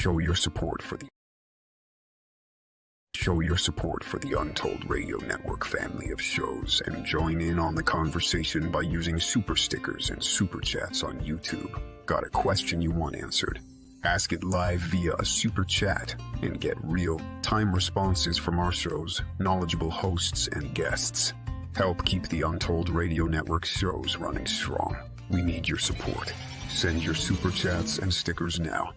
Show your support for the Untold Radio Network family of shows and join in on the conversation by using super stickers and super chats on YouTube. Got a question you want answered? Ask it live via a super chat and get real-time responses from our show's knowledgeable hosts and guests. Help keep the Untold Radio Network shows running strong. We need your support. Send your super chats and stickers now.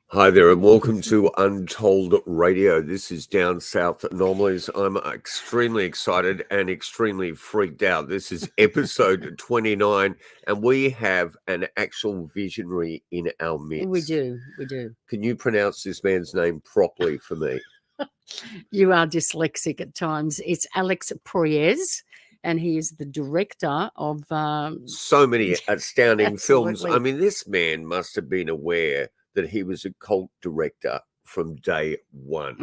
Hi there and welcome to Untold Radio. This is Down South Anomalies. I'm extremely excited and extremely freaked out. This is episode 29 and we have an actual visionary in our midst. We do. Can you pronounce this man's name properly for me? You are dyslexic at times. It's Alex Proyas, and he is the director of... so many astounding films. Absolutely. I mean, this man must have been aware that he was a cult director from day one.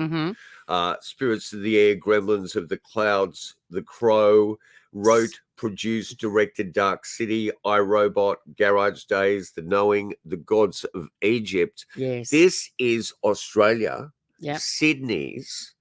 Mm-hmm. Spirits of the Air, Gremlins of the Clouds, The Crow, wrote, produced, directed Dark City, iRobot, Garage Days, The Knowing, The Gods of Egypt. Yes. This is Australia, Yep. Sydney's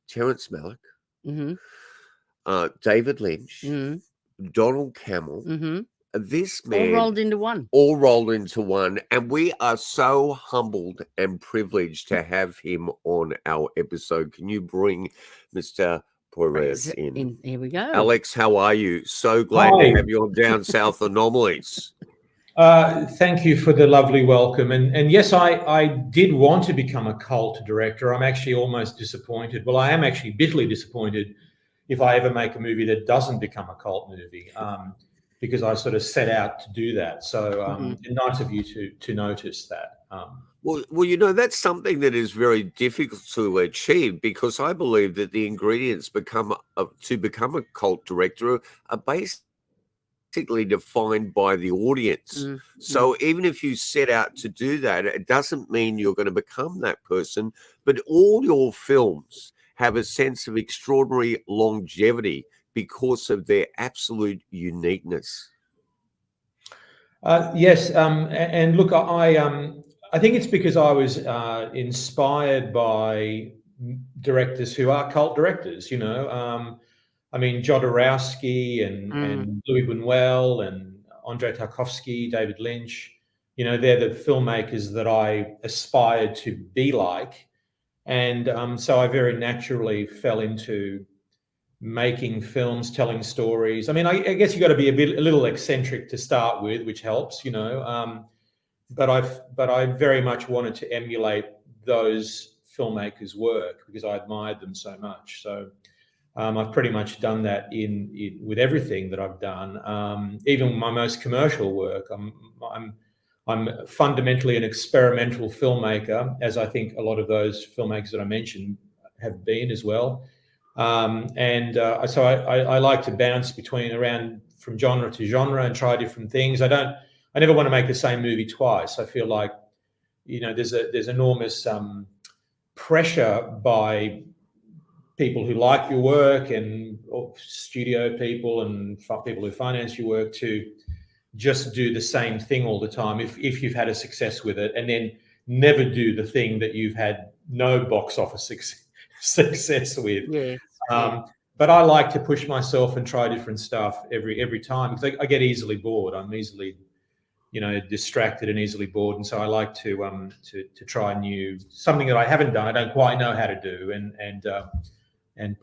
Terrence Malick, Mm-hmm. David Lynch, Mm-hmm. Donald Cameron. Mm-hmm. This man All rolled into one. All rolled into one. And we are so humbled and privileged to have him on our episode. Can you bring Mr. Proyas in? Here we go. Alex, how are you? So glad Hi. to have you on Down South Anomalies. Thank you for the lovely welcome. And yes, I did want to become a cult director. I'm actually almost disappointed. Well, I am actually bitterly disappointed if I ever make a movie that doesn't become a cult movie. Because I sort of set out to do that. So nice of you to notice that. Well, you know, that's something that is very difficult to achieve because I believe that the ingredients to become a cult director are basically defined by the audience. Mm-hmm. So even if you set out to do that, it doesn't mean you're going to become that person. But all your films have a sense of extraordinary longevity because of their absolute uniqueness. Yes, and look, I think it's because I was inspired by directors who are cult directors. You know, I mean, Jodorowsky and Louis Buñuel and Andrei Tarkovsky, David Lynch. You know, they're the filmmakers that I aspired to be like, and so I very naturally fell into making films, telling stories. I mean, I guess you got to be a little eccentric to start with, which helps, you know. But I very much wanted to emulate those filmmakers' work because I admired them so much. So I've pretty much done that in with everything that I've done. Even my most commercial work, I'm fundamentally an experimental filmmaker, as I think a lot of those filmmakers that I mentioned have been as well. So I like to bounce around from genre to genre and try different things. I never want to make the same movie twice. I feel like, you know, there's enormous pressure by people who like your work and studio people and people who finance your work to just do the same thing all the time. If you've had a success with it and then never do the thing that you've had no box office success with. Yes. But I like to push myself and try different stuff every time because I get easily bored. I'm easily, you know, distracted and easily bored, and so I like to try something that I haven't done. I don't quite know how to do, and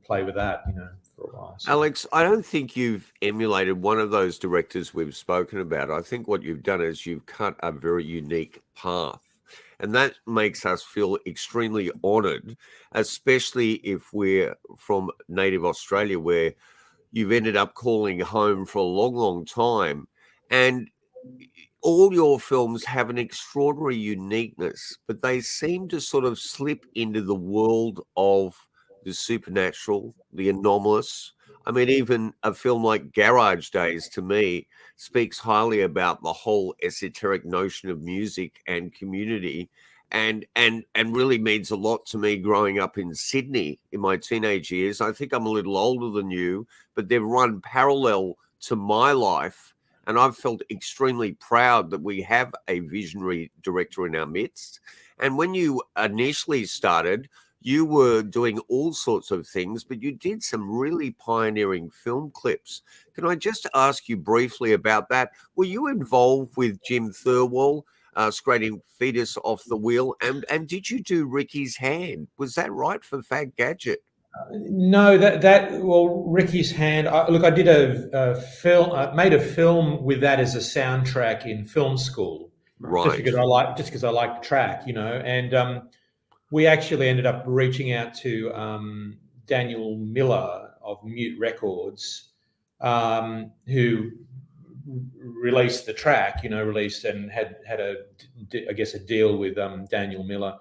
play with that, you know, for a while. So. Alex, I don't think you've emulated one of those directors we've spoken about. I think what you've done is you've cut a very unique path. And that makes us feel extremely honoured, especially if we're from native Australia, where you've ended up calling home for a long, long time. And all your films have an extraordinary uniqueness, but they seem to sort of slip into the world of the supernatural, the anomalous. I mean, even a film like Garage Days, to me, speaks highly about the whole esoteric notion of music and community, and really means a lot to me growing up in Sydney in my teenage years. I think I'm a little older than you, but they've run parallel to my life, And I've felt extremely proud that we have a visionary director in our midst. And when you initially started, you were doing all sorts of things, but you did some really pioneering film clips. Can I just ask you briefly about that? Were you involved with Jim Thirlwall scraping fetus off the wheel? And did you do Ricky's Hand? Was that right for Fag Gadget? No, well, Ricky's Hand. Look, I did a film, made a film with that as a soundtrack in film school, Right. just because I like the track, and we actually ended up reaching out to Daniel Miller of Mute Records, who released the track, released and had I guess a deal with Daniel Miller,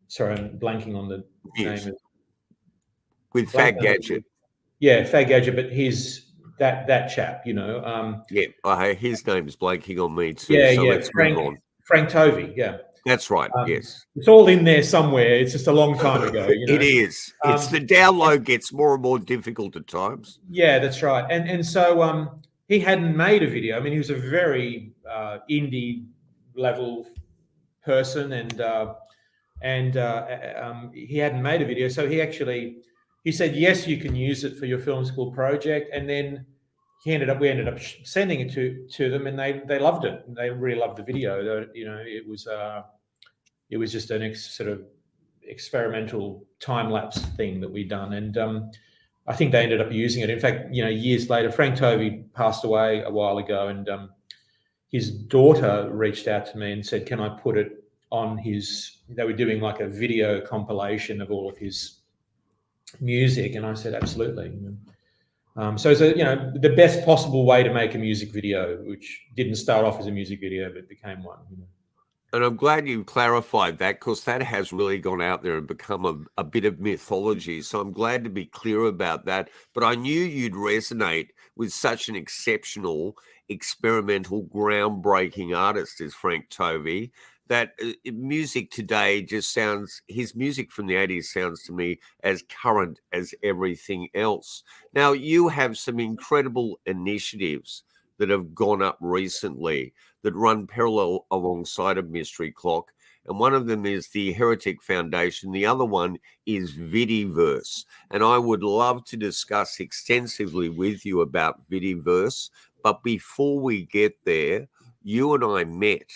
sorry, I'm blanking on the name. With Fag Gadget. Yeah, Fag Gadget, but that chap, Yeah, his name's blanking on me too. Yeah, so yeah, let's move on. Frank Tovey, yeah. That's right, yes. It's all in there somewhere. It's just a long time ago. It is. It's the download gets more and more difficult at times. Yeah, that's right. And so he hadn't made a video. I mean, he was a very indie level person, and he hadn't made a video. So he said, yes, you can use it for your film school project. And then we ended up sending it to them, and they loved it. They really loved the video. It was just an sort of experimental time lapse thing that we'd done, and I think they ended up using it. In fact, years later, Frank Tovey passed away a while ago, and his daughter reached out to me and said, "Can I put it on his?" They were doing like a video compilation of all of his music, and I said, "Absolutely." So it's the best possible way to make a music video, which didn't start off as a music video but became one. And I'm glad you clarified that, because that has really gone out there and become a bit of mythology. So I'm glad to be clear about that. But I knew you'd resonate with such an exceptional, experimental, groundbreaking artist as Frank Tovey, that music today his music from the 80s sounds to me as current as everything else. Now, you have some incredible initiatives that have gone up recently that run parallel alongside of Mystery Clock. And one of them is the Heretic Foundation. The other one is Vidiverse. And I would love to discuss extensively with you about Vidiverse. But before we get there, you and I met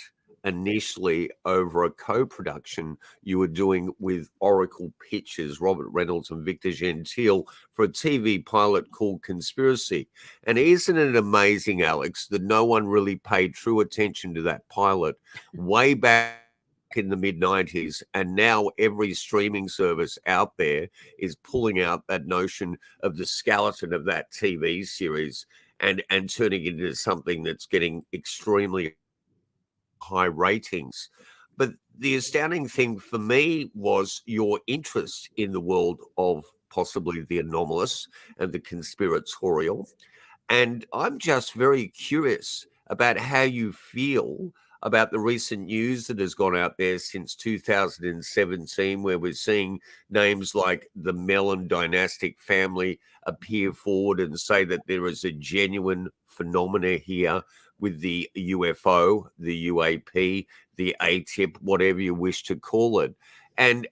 initially over a co-production you were doing with Oracle Pictures, Robert Reynolds and Victor Gentile, for a TV pilot called Conspiracy. And isn't it amazing, Alex, that no one really paid true attention to that pilot way back in the mid-90s, and now every streaming service out there is pulling out that notion of the skeleton of that TV series and turning it into something that's getting extremely high ratings. But the astounding thing for me was your interest in the world of possibly the anomalous and the conspiratorial. And I'm just very curious about how you feel about the recent news that has gone out there since 2017, where we're seeing names like the Mellon dynastic family appear forward and say that there is a genuine phenomena here with the UFO, the UAP, the ATIP, whatever you wish to call it. And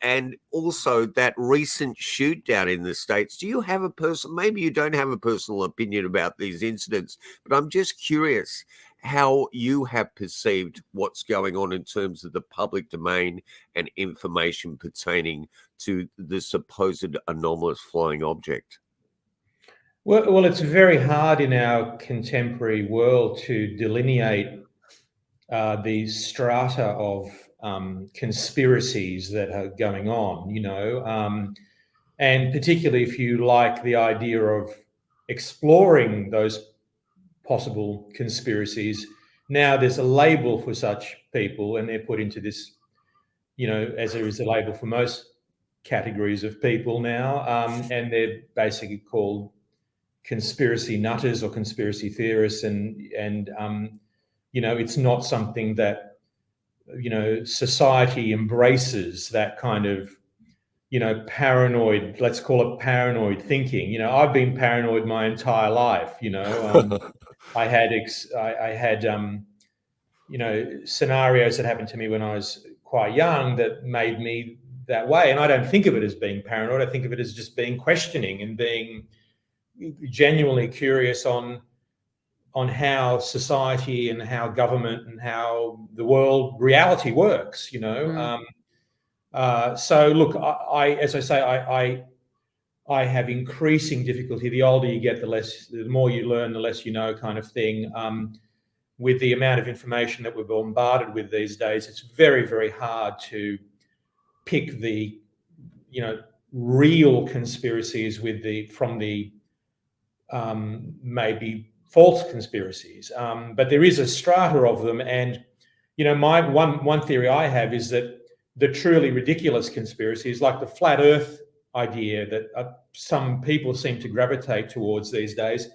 also that recent shoot down in the States. Do you have maybe you don't have a personal opinion about these incidents, but I'm just curious how you have perceived what's going on in terms of the public domain and information pertaining to the supposed anomalous flying object. Well, it's very hard in our contemporary world to delineate the strata of conspiracies that are going on, and particularly if you like the idea of exploring those possible conspiracies. Now there's a label for such people, and they're put into this, as there is a label for most categories of people now, and they're basically called conspiracy nutters or conspiracy theorists, and it's not something that society embraces, that kind of paranoid, let's call it paranoid thinking. I've been paranoid my entire life. I had scenarios that happened to me when I was quite young that made me that way. And I don't think of it as being paranoid. I think of it as just being questioning and being genuinely curious on how society and how government and how the world reality works. So look, as I say, I have increasing difficulty. The older you get, the more you learn, the less you know, kind of thing. With the amount of information that we're bombarded with these days, it's very, very hard to pick the, real conspiracies from the maybe false conspiracies. But there is a strata of them, and my one theory I have is that the truly ridiculous conspiracies, like the flat Earth idea that some people seem to gravitate towards these days,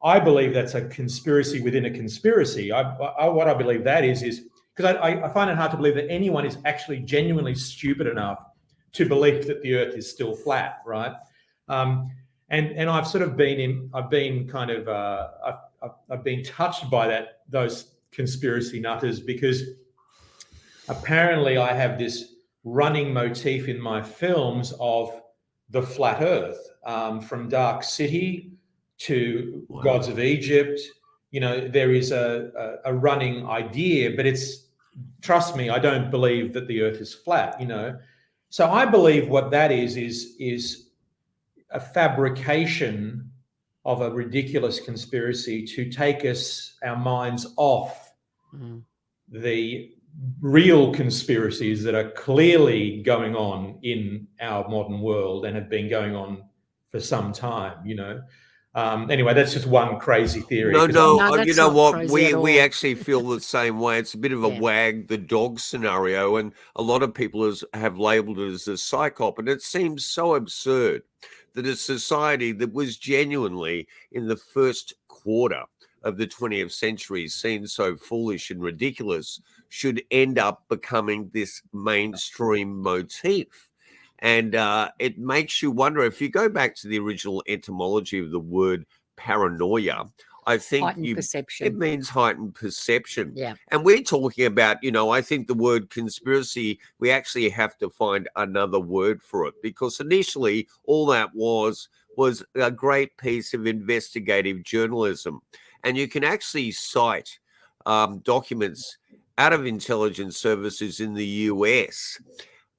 I believe that's a conspiracy within a conspiracy. What I believe that is because I find it hard to believe that anyone is actually genuinely stupid enough to believe that the Earth is still flat, right? And I've sort of I've been touched by those conspiracy nutters, because apparently I have this running motif in my films of the flat Earth, from Dark City to Gods of Egypt. There is a running idea, but trust me, I don't believe that the Earth is flat. So I believe what that is a fabrication of a ridiculous conspiracy to take our minds off the real conspiracies that are clearly going on in our modern world and have been going on for some time. Anyway, that's just one crazy theory. No, that's you know not what? crazy at We all. actually feel the same way. It's a bit of a Yeah. wag the dog scenario, and a lot of people have labeled it as a psychop, and it seems so absurd that a society that was genuinely in the first quarter of the 20th century seen so foolish and ridiculous should end up becoming this mainstream motif. And it makes you wonder, if you go back to the original etymology of the word paranoia, I think Heightened perception. it means heightened perception. Yeah. And we're talking about, I think the word conspiracy, we actually have to find another word for it, because initially all that was a great piece of investigative journalism. And you can actually cite documents out of intelligence services in the US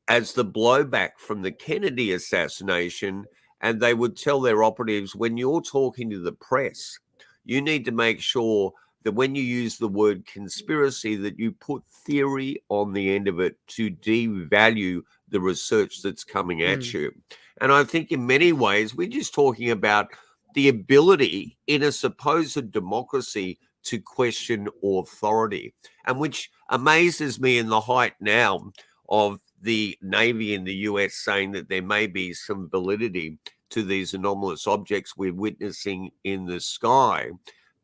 as the blowback from the Kennedy assassination. And they would tell their operatives, when you're talking to the press, you need to make sure that when you use the word conspiracy, that you put theory on the end of it to devalue the research that's coming at you. And I think in many ways, we're just talking about the ability in a supposed democracy to question authority, and which amazes me in the height now of the Navy in the US saying that there may be some validity to these anomalous objects we're witnessing in the sky,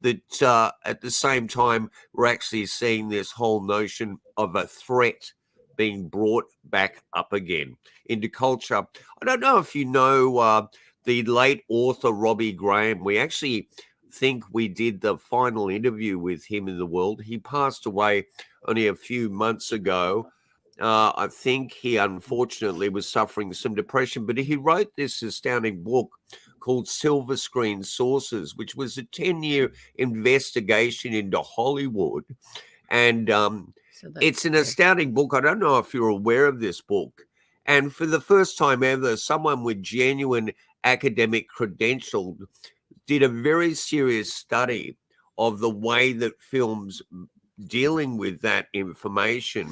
that at the same time, we're actually seeing this whole notion of a threat being brought back up again into culture. I don't know if you know the late author Robbie Graham. We actually think we did the final interview with him in the world. He passed away only a few months ago. I think he unfortunately was suffering some depression, but he wrote this astounding book called Silver Screen Sources, which was a 10-year investigation into Hollywood. And it's an astounding book. I don't know if you're aware of this book. And for the first time ever, someone with genuine academic credentials did a very serious study of the way that films dealing with that information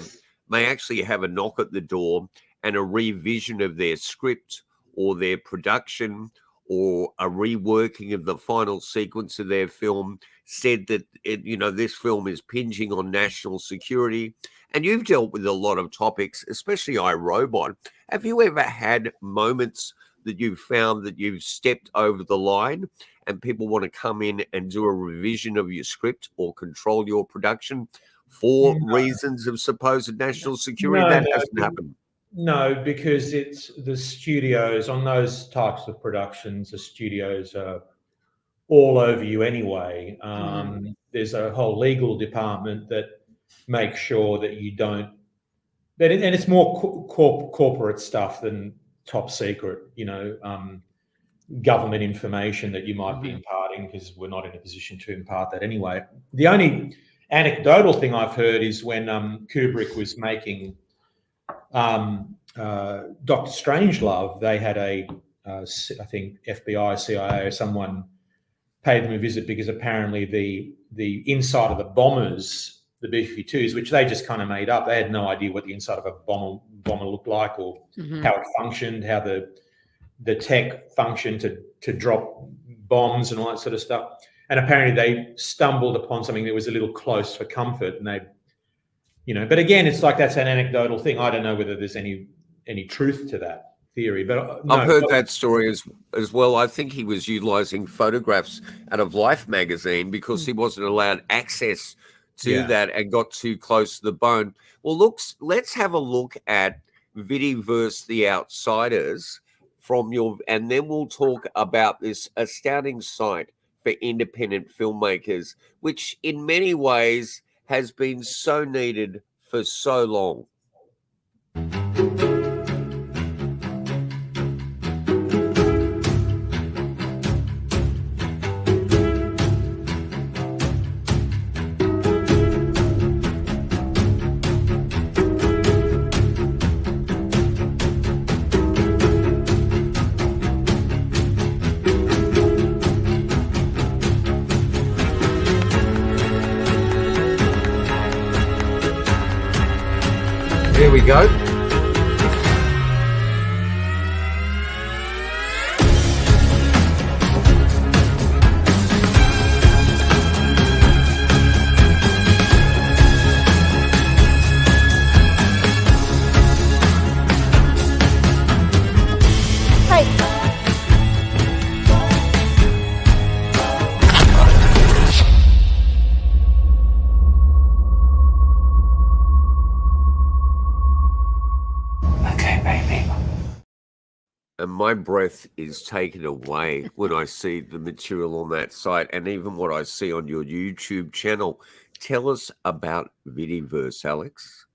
may actually have a knock at the door and a revision of their script or their production or a reworking of the final sequence of their film, said that this film is pinging on national security. And you've dealt with a lot of topics, especially iRobot. Have you ever had moments that you've found that you've stepped over the line and people want to come in and do a revision of your script or control your production for reasons of supposed national security? That hasn't happened. No, because it's the studios on those types of productions. The studios are all over you anyway. There's a whole legal department that makes sure that you don't. And it's more corporate stuff than top secret, government information that you might be imparting, because we're not in a position to impart that anyway. The only anecdotal thing I've heard is when Kubrick was making Dr. Strangelove, they had I think FBI, CIA, or someone paid them a visit because apparently the inside of the bombers, the B-52s, which they just kind of made up, they had no idea what the inside of a bomber looked like, or how it functioned, how the tech functioned to drop bombs and all that sort of stuff. And apparently they stumbled upon something that was a little close for comfort, and they, but again, it's like that's an anecdotal thing. I don't know whether there's any truth to that theory, but no, I've heard that story as well. I think he was utilizing photographs out of Life magazine because he wasn't allowed access to that and got too close to the bone. Well, let's have a look at Vidiverse, The Outsiders, and then we'll talk about this astounding site for independent filmmakers, which in many ways has been so needed for so long. There we go. And my breath is taken away when I see the material on that site, and even what I see on your YouTube channel. Tell us about Vidiverse, Alex.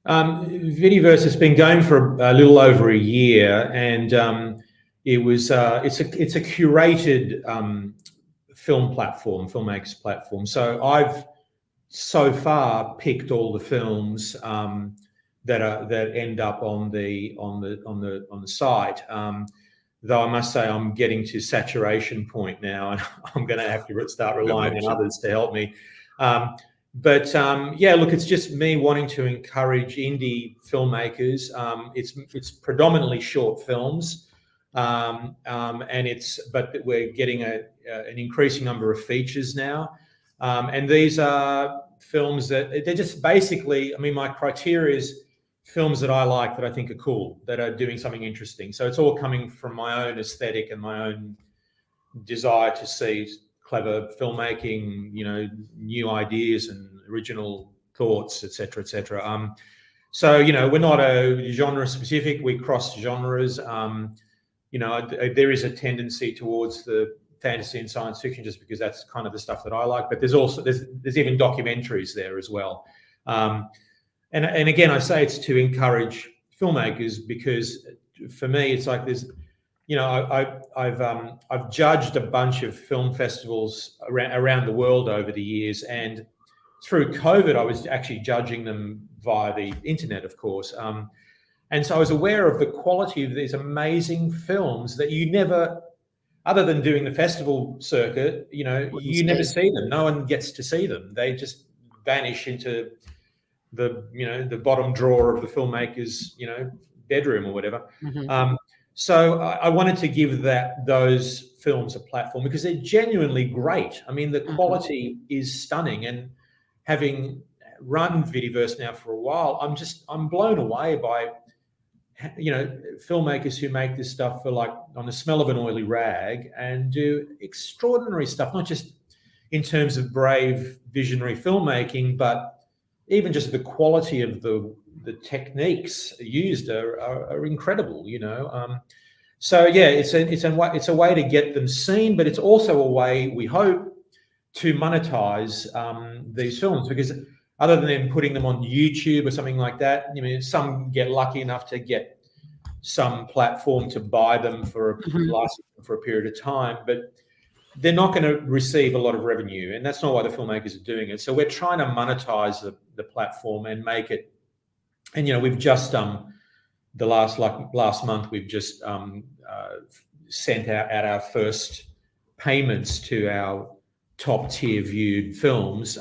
Vidiverse has been going for a little over a year, and it's a curated film platform, filmmakers platform. So I've so far picked all the films that end up on the site. Though I must say I'm getting to saturation point now, and I'm going to have to start relying on others to help me. Yeah, look, it's just me wanting to encourage indie filmmakers. It's predominantly short films, but we're getting an increasing number of features now, and these are films that they're just basically. I mean, my criteria is films that I like, that I think are cool, that are doing something interesting. So it's all coming from my own aesthetic and my own desire to see clever filmmaking, new ideas and original thoughts, etc., etc. So we're not a genre specific. We cross genres. There is a tendency towards the fantasy and science fiction, just because that's kind of the stuff that I like. But there's even documentaries there as well. And again, I say it's to encourage filmmakers, because for me, it's like there's, I've judged a bunch of film festivals around the world over the years, and through COVID, I was actually judging them via the internet, of course. And so I was aware of the quality of these amazing films that you never, other than doing the festival circuit, you never see them. No one gets to see them. They just vanish into the bottom drawer of the filmmaker's bedroom or whatever. So I wanted to give those films a platform, because they're genuinely great. I mean, the quality is stunning, and having run Vidiverse now for a while, I'm blown away by filmmakers who make this stuff for like on the smell of an oily rag, and do extraordinary stuff, not just in terms of brave visionary filmmaking, but even just the quality of the techniques used are incredible, So yeah, it's a way to get them seen, but it's also a way, we hope, to monetize these films, because other than them putting them on YouTube or something like that, some get lucky enough to get some platform to buy them for a period of time, but they're not going to receive a lot of revenue, and that's not why the filmmakers are doing it. So we're trying to monetize the platform and make it. And we've just the last month we've just sent out our first payments to our top tier viewed films,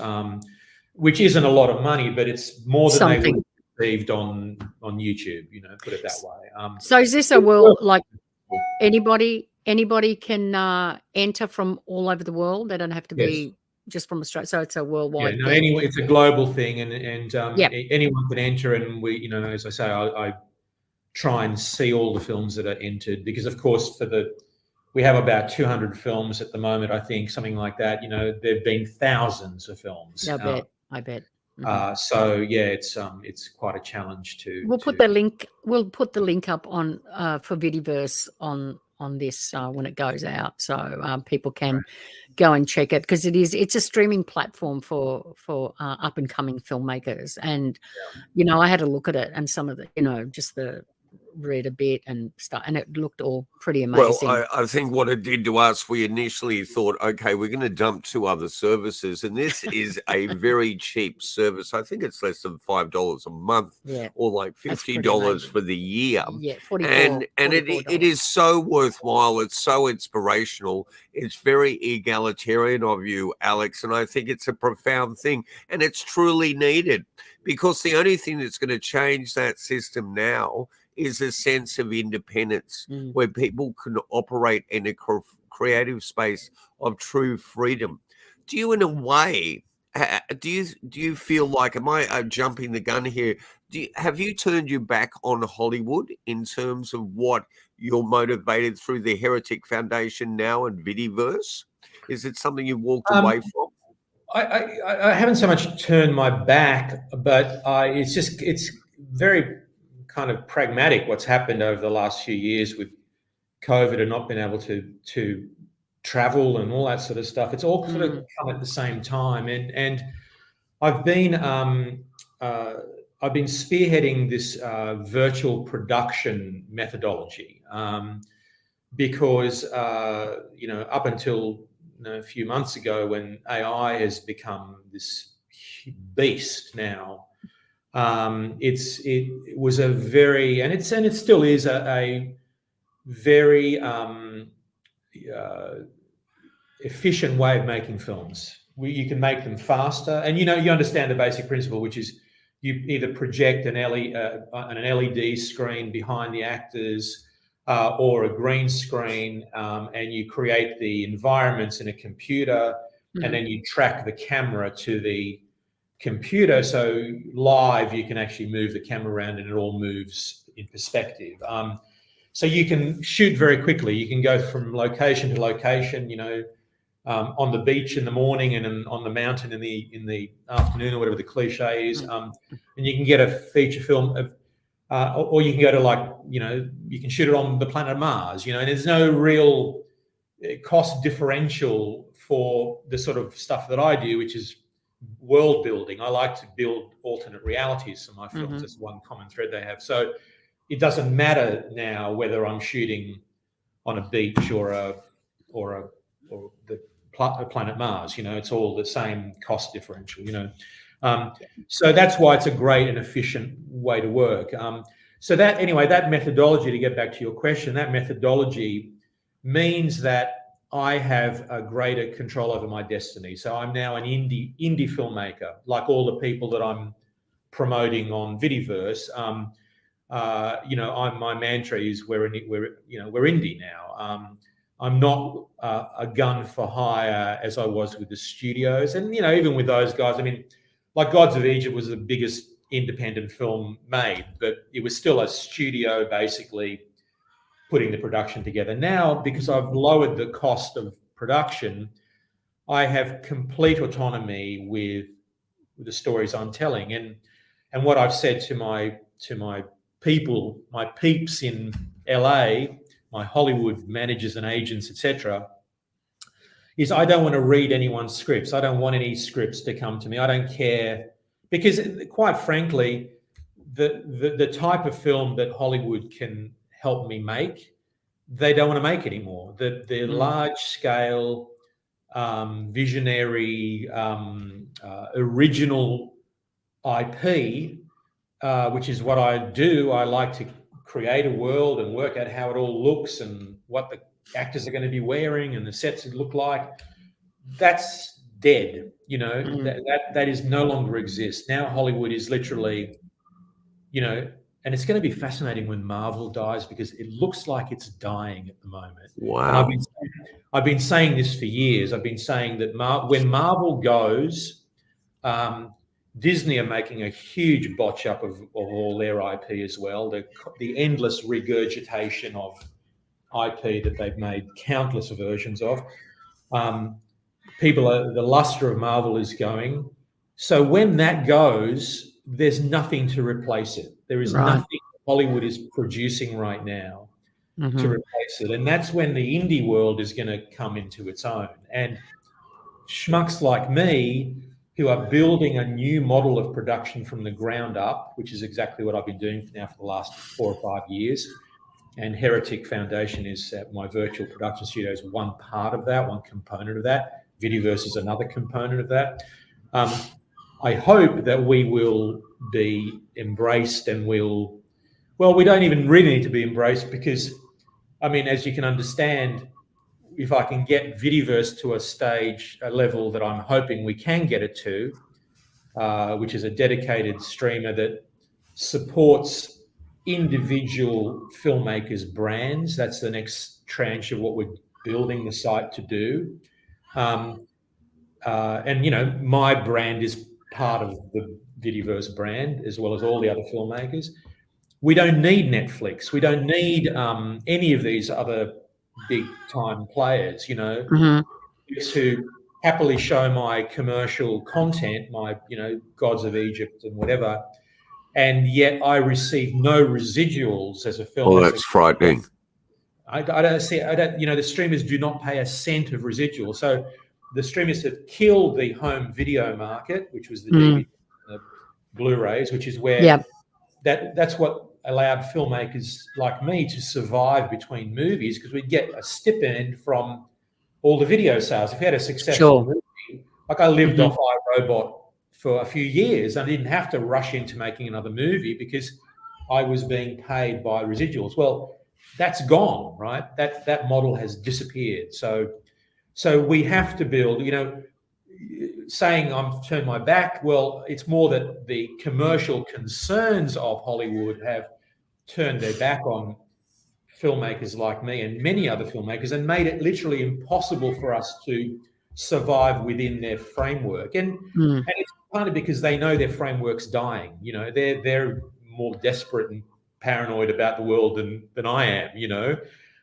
which isn't a lot of money, but it's more than they would have received on YouTube. Put it that way. So is this a world, like anybody can enter from all over the world? They don't have to be just from Australia. So it's a worldwide thing. Anyway, it's a global thing, and anyone can enter. And we, as I say, I try and see all the films that are entered, because of course we have about 200 films at the moment, I think, something like that. There've been thousands of films. I bet. So yeah, it's quite a challenge to. We'll put the link. We'll put the link up on for Vidiverse on this when it goes out, so people can go and check it, because it's a streaming platform for up and coming filmmakers. And I had a look at it, and some of the just the read a bit and stuff, and it looked all pretty amazing. Well, I think what it did to us, we initially thought, okay, we're going to dump 2 other services, and this is a very cheap service. I think it's less than $5 a month, or like $50 for the year. Yeah, $44, and it is so worthwhile. It's so inspirational. It's very egalitarian of you, Alex, and I think it's a profound thing, and it's truly needed, because the only thing that's going to change that system now is a sense of independence, where people can operate in a creative space of true freedom. Do you, in a way, do you feel like, am I jumping the gun here? Have you turned your back on Hollywood in terms of what you're motivated through the Heretic Foundation now and Vidiverse? Is it something you walked away from? I haven't so much turned my back, but it's very kind of pragmatic what's happened over the last few years with COVID and not being able to travel and all that sort of stuff. It's all sort of come at the same time, and I've been spearheading this virtual production methodology, because up until a few months ago, when AI has become this beast now, it was a very, and it still is a very efficient way of making films. You can make them faster, and you understand the basic principle, which is you either project an LED screen behind the actors, or a green screen, and you create the environments in a computer, and then you track the camera to the computer, so live you can actually move the camera around and it all moves in perspective. So you can shoot very quickly. You can go from location to location, on the beach in the morning and on the mountain in the afternoon, or whatever the cliche is, and you can get a feature film of, or you can go to you can shoot it on the planet Mars, and there's no real cost differential for the sort of stuff that I do, which is world building. I like to build alternate realities for my films. That's one common thread they have. So it doesn't matter now whether I'm shooting on a beach or the planet Mars. It's all the same cost differential. So that's why it's a great and efficient way to work. So that methodology, to get back to your question, that methodology means that I have a greater control over my destiny. So I'm now an indie filmmaker, like all the people that I'm promoting on Vidiverse. My mantra is we're indie now. I'm not a gun for hire as I was with the studios, and even with those guys. I mean, like Gods of Egypt was the biggest independent film made, but it was still a studio basically putting the production together. Now, because I've lowered the cost of production, I have complete autonomy with the stories I'm telling. And what I've said to my people, my peeps in LA, my Hollywood managers and agents, etc., is I don't want to read anyone's scripts. I don't want any scripts to come to me. I don't care, because quite frankly, the type of film that Hollywood can help me make, they don't want to make anymore. The large scale, visionary, original IP, which is what I do. I like to create a world and work out how it all looks and what the actors are going to be wearing and the sets look like. That's dead. That is no longer exists. Now Hollywood is literally, and it's going to be fascinating when Marvel dies, because it looks like it's dying at the moment. Wow. And I've been saying this for years. I've been saying that when Marvel goes, Disney are making a huge botch up of all their IP as well. The endless regurgitation of IP that they've made countless versions of. The luster of Marvel is going. So when that goes, there's nothing to replace it. There is nothing Hollywood is producing right now to replace it. And that's when the indie world is going to come into its own. And schmucks like me, who are building a new model of production from the ground up, which is exactly what I've been doing now for the last 4 or 5 years. And Heretic Foundation is my virtual production studio, is one part of that, one component of that. Vidiverse is another component of that. I hope that we will be embraced, and we don't even really need to be embraced, because, I mean, as you can understand, if I can get Vidiverse to a level that I'm hoping we can get it to, which is a dedicated streamer that supports individual filmmakers' brands. That's the next tranche of what we're building the site to do. And my brand is part of the Vidiverse brand, as well as all the other filmmakers. We don't need Netflix. We don't need any of these other big time players, to happily show my commercial content, my, Gods of Egypt and whatever. And yet I receive no residuals as a film. Well, that's frightening. I don't see, the streamers do not pay a cent of residual. So the streamers have killed the home video market, which was the DVD, the Blu-rays, which is where that's what allowed filmmakers like me to survive between movies, because we'd get a stipend from all the video sales. If you had a successful movie, like I lived off iRobot for a few years, I didn't have to rush into making another movie because I was being paid by residuals. Well, that's gone, right? That model has disappeared. So we have to build, saying I'm turned my back. Well, it's more that the commercial concerns of Hollywood have turned their back on filmmakers like me and many other filmmakers, and made it literally impossible for us to survive within their framework. And it's partly because they know their framework's dying. They're more desperate and paranoid about the world than I am.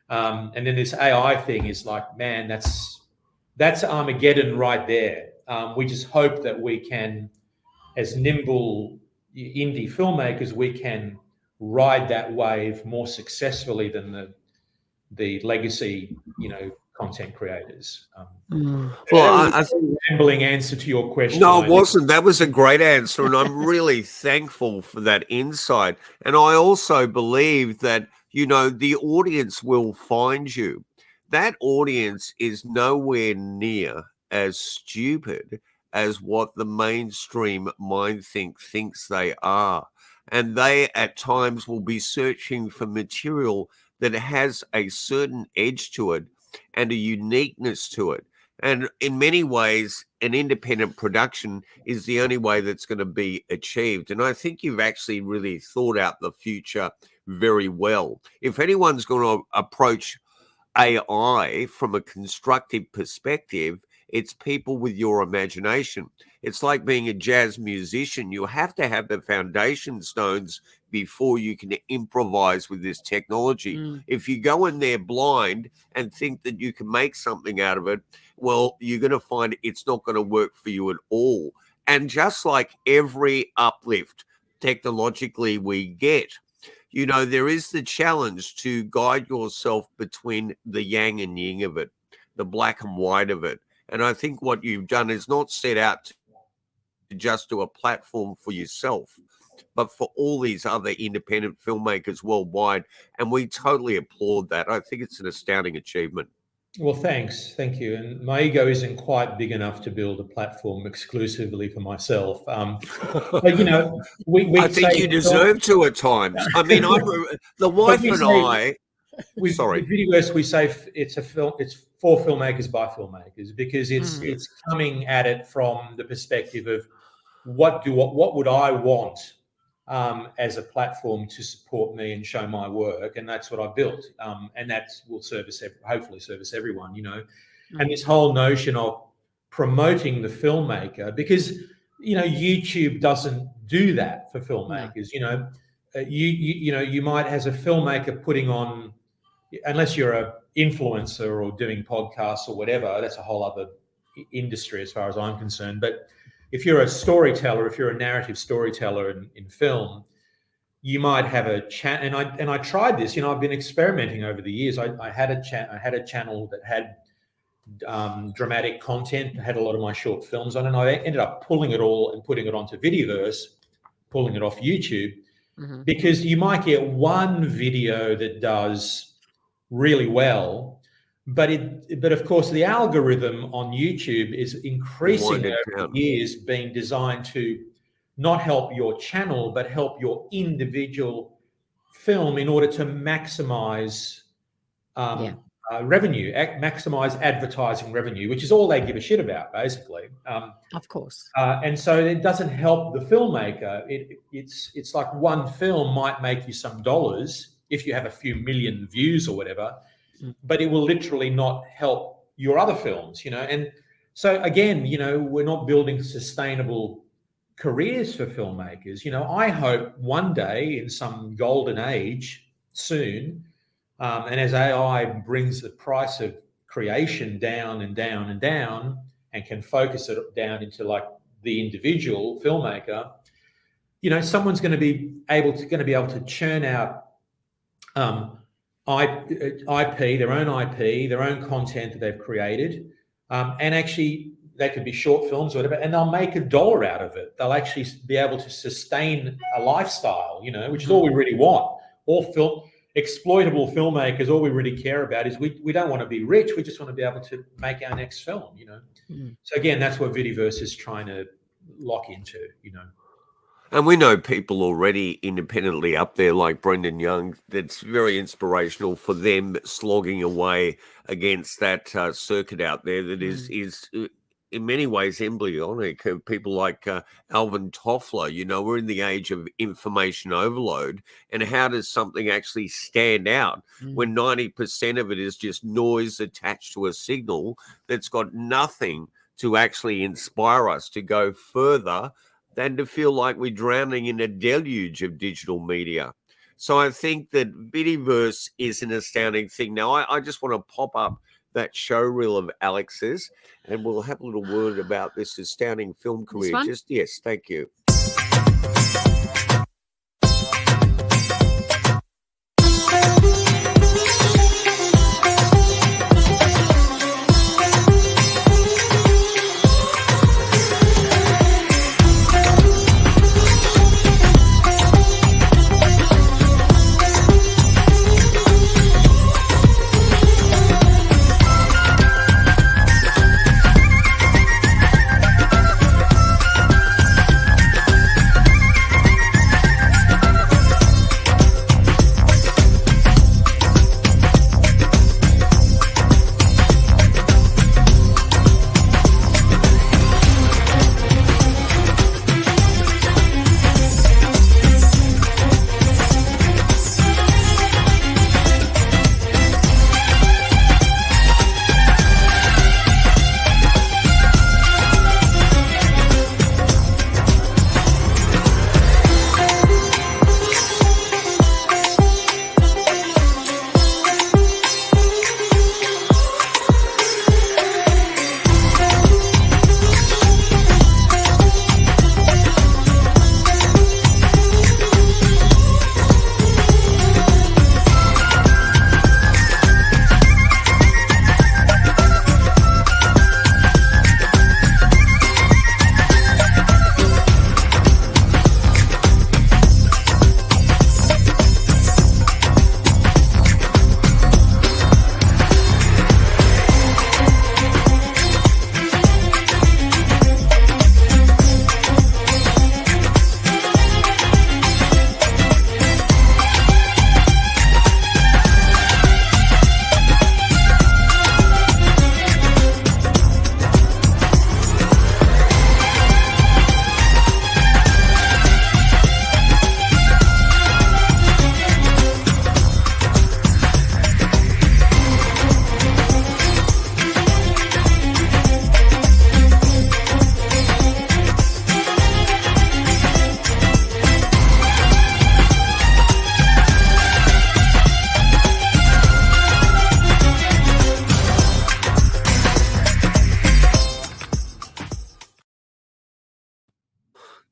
And then this AI thing is like, man, that's Armageddon right there. We just hope that we can, as nimble indie filmmakers, we can ride that wave more successfully than the legacy, content creators. Well, I rambling answer to your question. No, it wasn't. That was a great answer, and I'm really thankful for that insight. And I also believe that, the audience will find you. That audience is nowhere near as stupid as what the mainstream mind thinks they are. And they at times will be searching for material that has a certain edge to it and a uniqueness to it. And in many ways, an independent production is the only way that's going to be achieved. And I think you've actually really thought out the future very well. If anyone's going to approach AI from a constructive perspective, it's people with your imagination. It's like being a jazz musician. You have to have the foundation stones before you can improvise with this technology. If you go in there blind and think that you can make something out of it, well, you're going to find it's not going to work for you at all. And just like every uplift technologically we get, you know, there is the challenge to guide yourself between the yang and yin of it, the black and white of it. And I think what you've done is not set out to just do a platform for yourself, but for all these other independent filmmakers worldwide. And we totally applaud that. I think it's an astounding achievement. Well, thanks. Thank you. And my ego isn't quite big enough to build a platform exclusively for myself. But, you know, we I think you deserve to at times. I mean, the wife and I... Sorry. With Vidiverse, we say it's for filmmakers by filmmakers, because it's coming at it from the perspective of what would I want as a platform to support me and show my work, and that's what I built, and that will hopefully service everyone, you know. And this whole notion of promoting the filmmaker, because, you know, YouTube doesn't do that for filmmakers. You know, you know, you might, as a filmmaker, putting on, unless you're a influencer or doing podcasts or whatever, that's a whole other industry as far as I'm concerned. But if you're a storyteller, if you're a narrative storyteller in film, you might have a chat. And I tried this. You know, I've been experimenting over the years. I had a channel that had dramatic content, had a lot of my short films on, and I ended up pulling it all and putting it onto Vidiverse, pulling it off YouTube, because you might get one video that does really well, but of course the algorithm on YouTube is increasing over the years, being designed to not help your channel but help your individual film in order to maximize revenue, maximize advertising revenue, which is all they give a shit about, basically. Of course. And so it doesn't help the filmmaker. It's like one film might make you some dollars if you have a few million views or whatever, but it will literally not help your other films, you know. And so again, you know, we're not building sustainable careers for filmmakers. You know, I hope one day, in some golden age soon, and as AI brings the price of creation down and down and down, and can focus it down into like the individual filmmaker, you know, someone's going to be able to churn out IP, their own content that they've created, and actually they could be short films or whatever, and they'll make $1 out of it. They'll actually be able to sustain a lifestyle, you know, which is all we really want. All exploitable filmmakers, all we really care about is we don't want to be rich. We just want to be able to make our next film, you know. So again, that's what Vidiverse is trying to lock into, you know. And we know people already independently up there like Brendan Young. That's very inspirational for them, slogging away against that circuit out there that is in many ways embryonic. People like Alvin Toffler. You know, we're in the age of information overload. And how does something actually stand out when 90% of it is just noise attached to a signal that's got nothing to actually inspire us to go further than to feel like we're drowning in a deluge of digital media? So I think that Vidiverse is an astounding thing. Now, I just want to pop up that show reel of Alex's, and we'll have a little word about this astounding film career. Yes, thank you.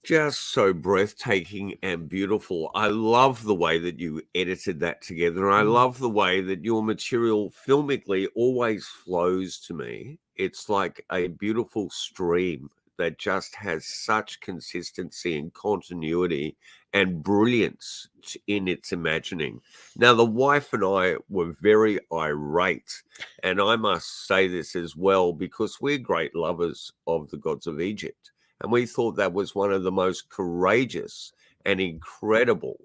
Just so breathtaking and beautiful. I love the way that you edited that together. And I love the way that your material filmically always flows to me. It's like a beautiful stream that just has such consistency and continuity and brilliance in its imagining. Now, the wife and I were very irate, and I must say this as well, because we're great lovers of the gods of Egypt. And we thought that was one of the most courageous and incredible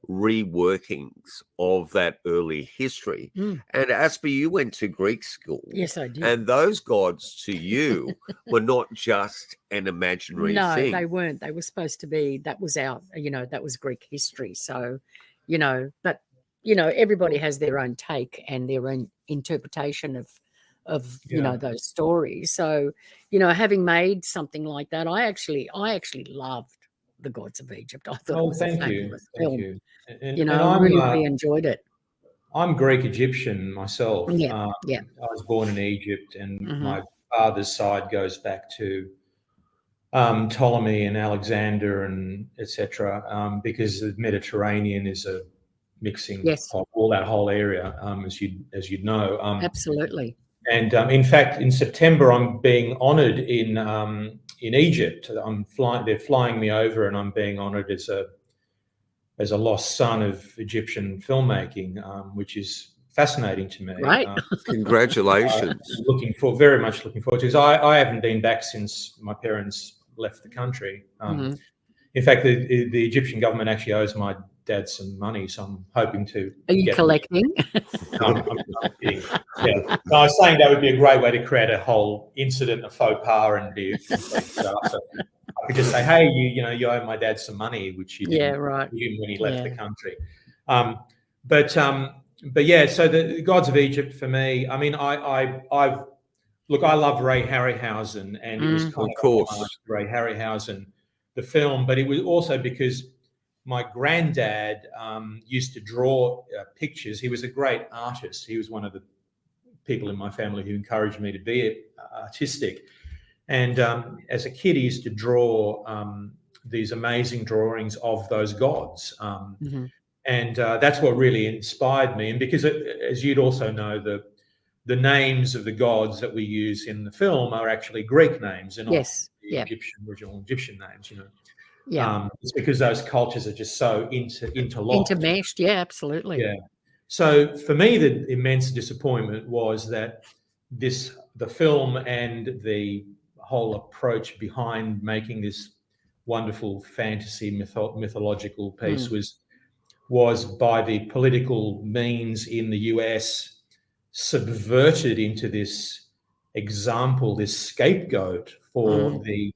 reworkings of that early history. And Asper, you went to Greek school. Yes, I did. And those gods to you were not just an imaginary thing. No, they weren't. They were supposed to be, that was that was Greek history. So, but, everybody has their own take and their own interpretation of those stories. So, having made something like that, I actually loved the Gods of Egypt. I thought it was a fabulous film. Thank you. And I really enjoyed it. I'm Greek Egyptian myself. Yeah. I was born in Egypt, and my father's side goes back to Ptolemy and Alexander and etc. Because the Mediterranean is a mixing of all that whole area, as you'd know. Absolutely. And in fact, in September, I'm being honoured in Egypt. They're flying me over, and I'm being honoured as a lost son of Egyptian filmmaking, which is fascinating to me. Right. Congratulations. Very much looking forward to it. I haven't been back since my parents left the country. In fact, the Egyptian government actually owes my dad some money, so I'm hoping to. Are you collecting? I'm kidding. Yeah. No, I was saying that would be a great way to create a whole incident, a faux pas, and be complete disaster. I could just say, hey, you owe my dad some money, which he didn't when he left the country. But yeah, so the Gods of Egypt for me, I mean, I love Ray Harryhausen, and it was kind of Ray Harryhausen, the film, but it was also because my granddad used to draw pictures. He was a great artist. He was one of the people in my family who encouraged me to be artistic. And as a kid, he used to draw these amazing drawings of those gods. And that's what really inspired me. And because, as you'd also know, the names of the gods that we use in the film are actually Greek names and not the original Egyptian names, Yeah, it's because those cultures are just so interlocked. Intermeshed, yeah, absolutely. Yeah. So for me, the immense disappointment was that the film and the whole approach behind making this wonderful fantasy mythological piece was by the political means in the US subverted into this example, this scapegoat for the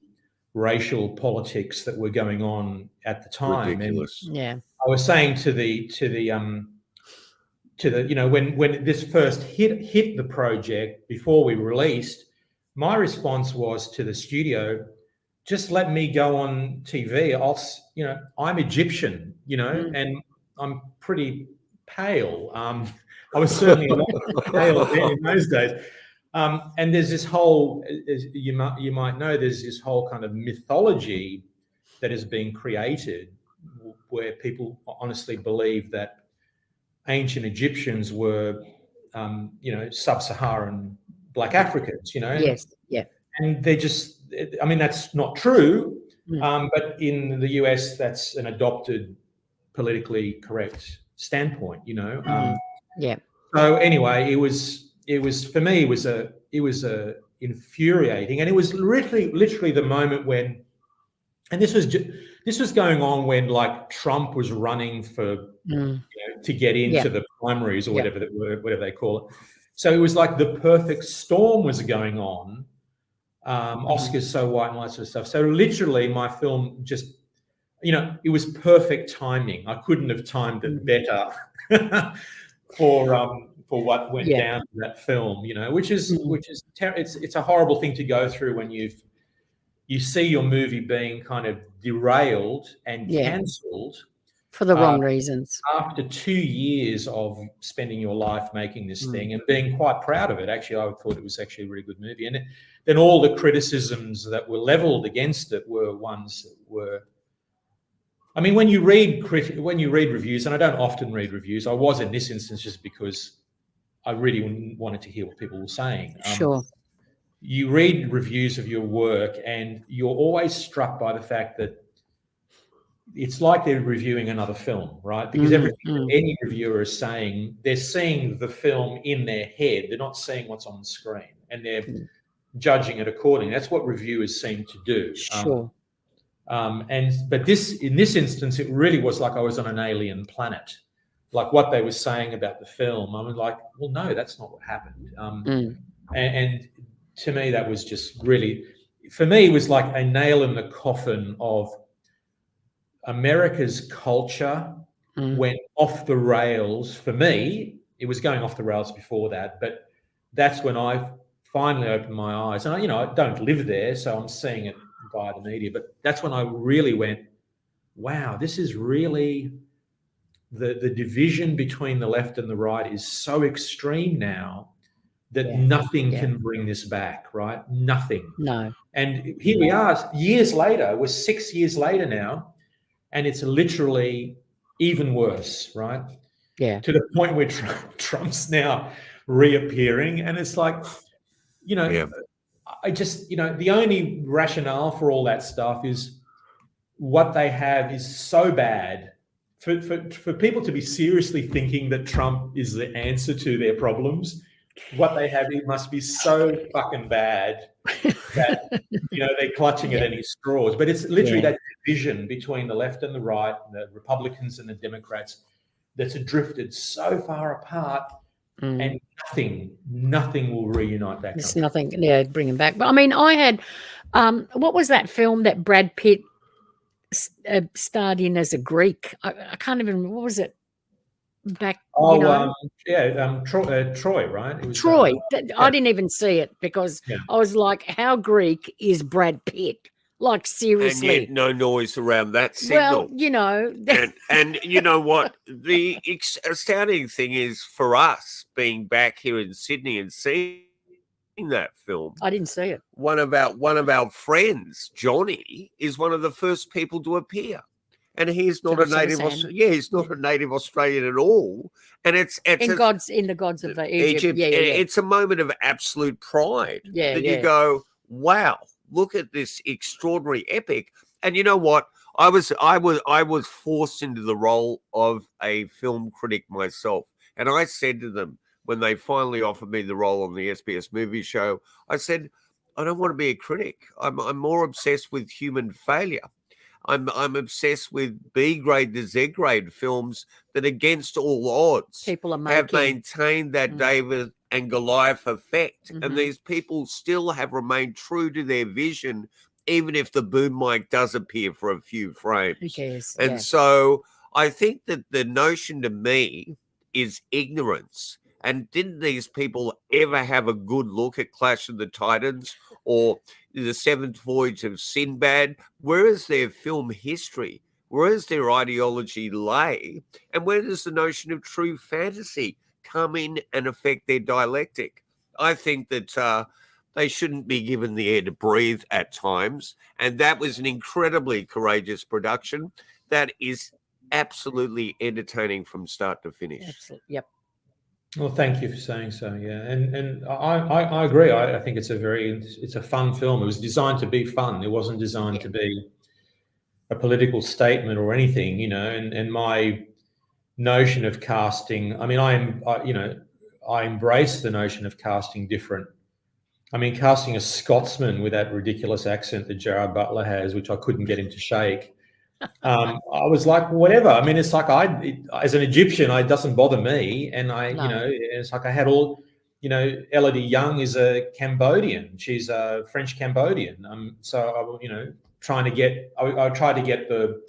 racial politics that were going on at the time. Ridiculous. And I was saying to the when this first hit the project before we released, my response was to the studio, just let me go on TV. I'm Egyptian, and I'm pretty pale. I was certainly a lot pale in those days. And there's this whole, as you might know, there's this whole kind of mythology that has been created where people honestly believe that ancient Egyptians were, sub-Saharan Black Africans, Yes, yeah. And they're just, I mean, that's not true. But in the US, that's an adopted politically correct standpoint, Yeah. So anyway, it was for me, it was a infuriating, and it was literally the moment when, and this was going on when like Trump was running for to get into the primaries or whatever they call it. So it was like the perfect storm was going on. Oscars So White and all that sort of stuff. So literally, my film just, it was perfect timing. I couldn't have timed it better for what went down to that film, which is it's a horrible thing to go through when you see your movie being kind of derailed and cancelled for the wrong reasons. After 2 years of spending your life making this thing and being quite proud of it. Actually, I thought it was actually a really good movie. And then all the criticisms that were leveled against it were ones that were I mean, when you read reviews, and I don't often read reviews, I was in this instance just because I really wanted to hear what people were saying. Sure. You read reviews of your work, and you're always struck by the fact that it's like they're reviewing another film, right? Because everything that any reviewer is saying, they're seeing the film in their head. They're not seeing what's on the screen, and they're judging it accordingly. That's what reviewers seem to do. Sure. But in this instance, it really was like I was on an alien planet. Like what they were saying about the film, I was like, well, no, that's not what happened. And to me, that was just really, for me, it was like a nail in the coffin of America's culture went off the rails. For me, it was going off the rails before that, but that's when I finally opened my eyes. And I don't live there, so I'm seeing it via the media, but that's when I really went, wow, this is really the division between the left and the right is so extreme now that nothing can bring this back, right? Nothing. No. And here we are years later, we're 6 years later now, and it's literally even worse, right? Yeah. To the point where Trump's now reappearing. And it's like, I just, the only rationale for all that stuff is what they have is so bad. For people to be seriously thinking that Trump is the answer to their problems, what they have, it must be so fucking bad that they're clutching at any straws. But it's literally that division between the left and the right, the Republicans and the Democrats, that's drifted so far apart, and nothing will reunite that. There's nothing, bring him back. But I mean, I had, what was that film that Brad Pitt starred in as a Greek? I can't even remember. What was it? Back, Troy, right? It was, Troy. I didn't even see it because I was like, how Greek is Brad Pitt? Like, seriously. And yet no noise around that signal. Well, and you know what? The astounding thing is for us being back here in Sydney and seeing that film. I didn't see it. One of our friends, Johnny, is one of the first people to appear. And he's not a native. He's not a native Australian at all. And it's in the gods of Egypt. It's a moment of absolute pride. That you go, wow, look at this extraordinary epic. And you know what? I was forced into the role of a film critic myself. And I said to them when they finally offered me the role on the SBS movie show, I said, I don't want to be a critic. I'm more obsessed with human failure. I'm obsessed with B grade to Z grade films that, against all odds, people have maintained that David and Goliath effect. And these people still have remained true to their vision, even if the boom mic does appear for a few frames. Who cares? And so I think that the notion to me is ignorance. And didn't these people ever have a good look at Clash of the Titans or The Seventh Voyage of Sinbad? Where is their film history? Where is their ideology lay? And where does the notion of true fantasy come in and affect their dialectic? I think that they shouldn't be given the air to breathe at times. And that was an incredibly courageous production that is absolutely entertaining from start to finish. Absolutely. Yep. Well, thank you for saying so. Yeah, and I agree. I think it's a fun film. It was designed to be fun. It wasn't designed to be a political statement or anything, And my notion of casting, I mean, I embrace the notion of casting different. I mean, casting a Scotsman with that ridiculous accent that Gerard Butler has, which I couldn't get him to shake. I was like, whatever. I mean, it's like as an Egyptian, it doesn't bother me. And it's like I had all, Elodie Young is a Cambodian. She's a French Cambodian. So I tried to get the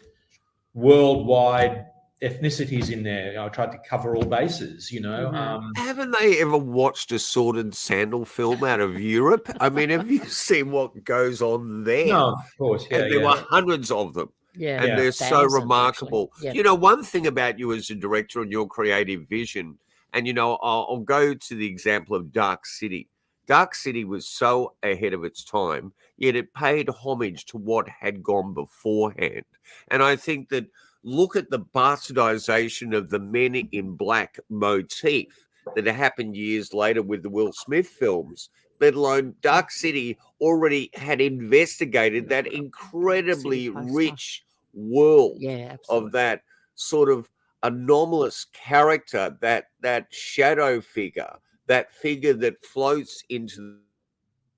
worldwide ethnicities in there. I tried to cover all bases, Haven't they ever watched a Sword and Sandal film out of Europe? I mean, have you seen what goes on there? No, of course. Yeah, and there were hundreds of them. Yeah, and they're so remarkable. Yeah. One thing about you as a director and your creative vision, and I'll go to the example of Dark City. Dark City was so ahead of its time, yet it paid homage to what had gone beforehand. And I think that look at the bastardization of the Men in Black motif that happened years later with the Will Smith films, let alone Dark City already had investigated that incredibly rich world of that sort of anomalous character, that shadow figure, that figure that floats into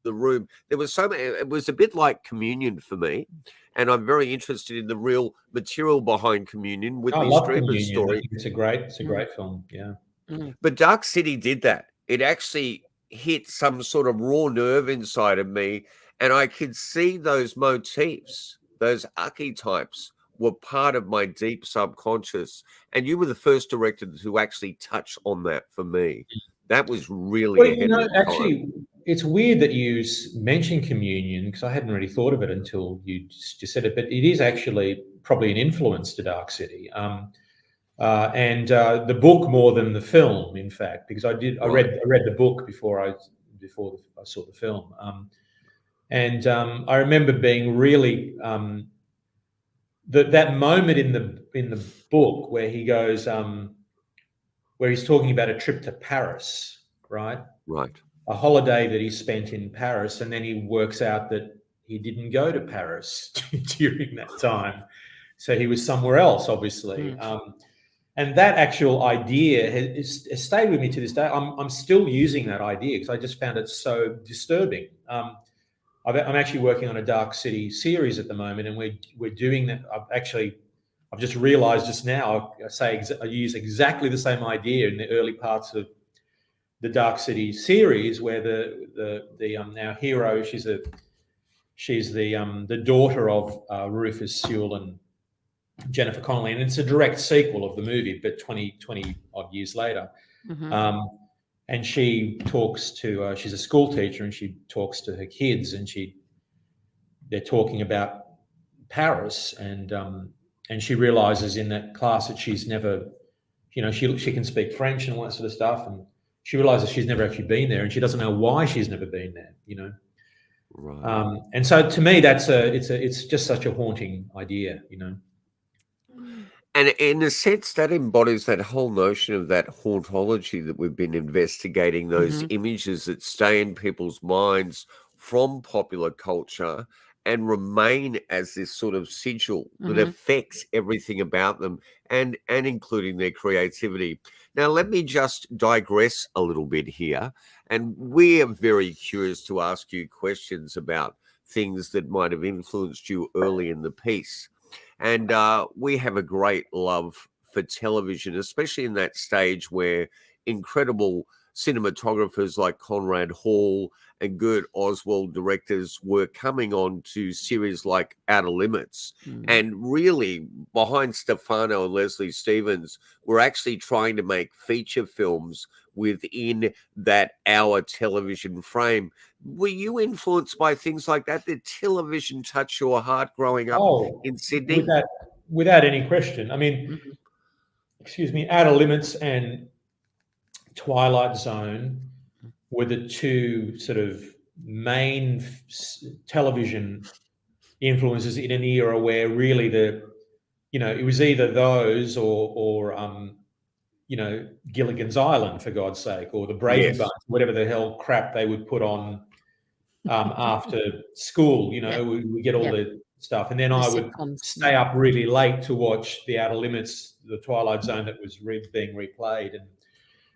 the room. There was so many, it was a bit like Communion for me, and I'm very interested in the real material behind Communion with I the love streamer's Communion. I story. think it's a great film. Yeah. But Dark City did that. It actually hit some sort of raw nerve inside of me, and I could see those motifs, those archetypes were part of my deep subconscious. And you were the first director to actually touch on that for me. That was really Well, ahead of its actually, time. it's weird that you mentioned Communion, because I hadn't really thought of it until you just said it. But it is actually probably an influence to Dark City, and the book more than the film, in fact, because I read the book before I saw the film, and I remember being really that moment in the book where he goes. Where he's talking about a trip to Paris, right? Right. A holiday that he spent in Paris, and then he works out that he didn't go to Paris during that time. So he was somewhere else, obviously. And that actual idea has stayed with me to this day. I'm still using that idea because I just found it so disturbing. I'm actually working on a Dark City series at the moment, and we're doing that. I've just realised just now. I use exactly the same idea in the early parts of the Dark City series, where our hero, she's the daughter of Rufus Sewell and Jennifer Connelly, and it's a direct sequel of the movie, but 20 odd years later. And she talks to she's a school teacher, and she talks to her kids, and they're talking about Paris, and she realizes in that class that she's never, she can speak French and all that sort of stuff. And she realizes she's never actually been there, and she doesn't know why she's never been there, Right. And so to me, it's just such a haunting idea, And in a sense, that embodies that whole notion of that hauntology that we've been investigating, those images that stay in people's minds from popular culture and remain as this sort of sigil that affects everything about them, and including their creativity. Now, let me just digress a little bit here. And we are very curious to ask you questions about things that might have influenced you early in the piece. And we have a great love for television, especially in that stage where incredible cinematographers like Conrad Hall and Gert Oswald, directors, were coming on to series like Outer Limits. And really, behind Stefano and Leslie Stevens, were actually trying to make feature films within that hour television frame. Were you influenced by things like that? Did television touch your heart growing up in Sydney? Without any question. I mean, excuse me, Outer Limits and Twilight Zone were the two sort of main television influences in an era where really it was either those or Gilligan's Island, for God's sake, or the Brady Bunch, whatever the hell crap they would put on after school. We get all the stuff, and then I would stay up really late to watch the Outer Limits, the Twilight Zone that was being replayed,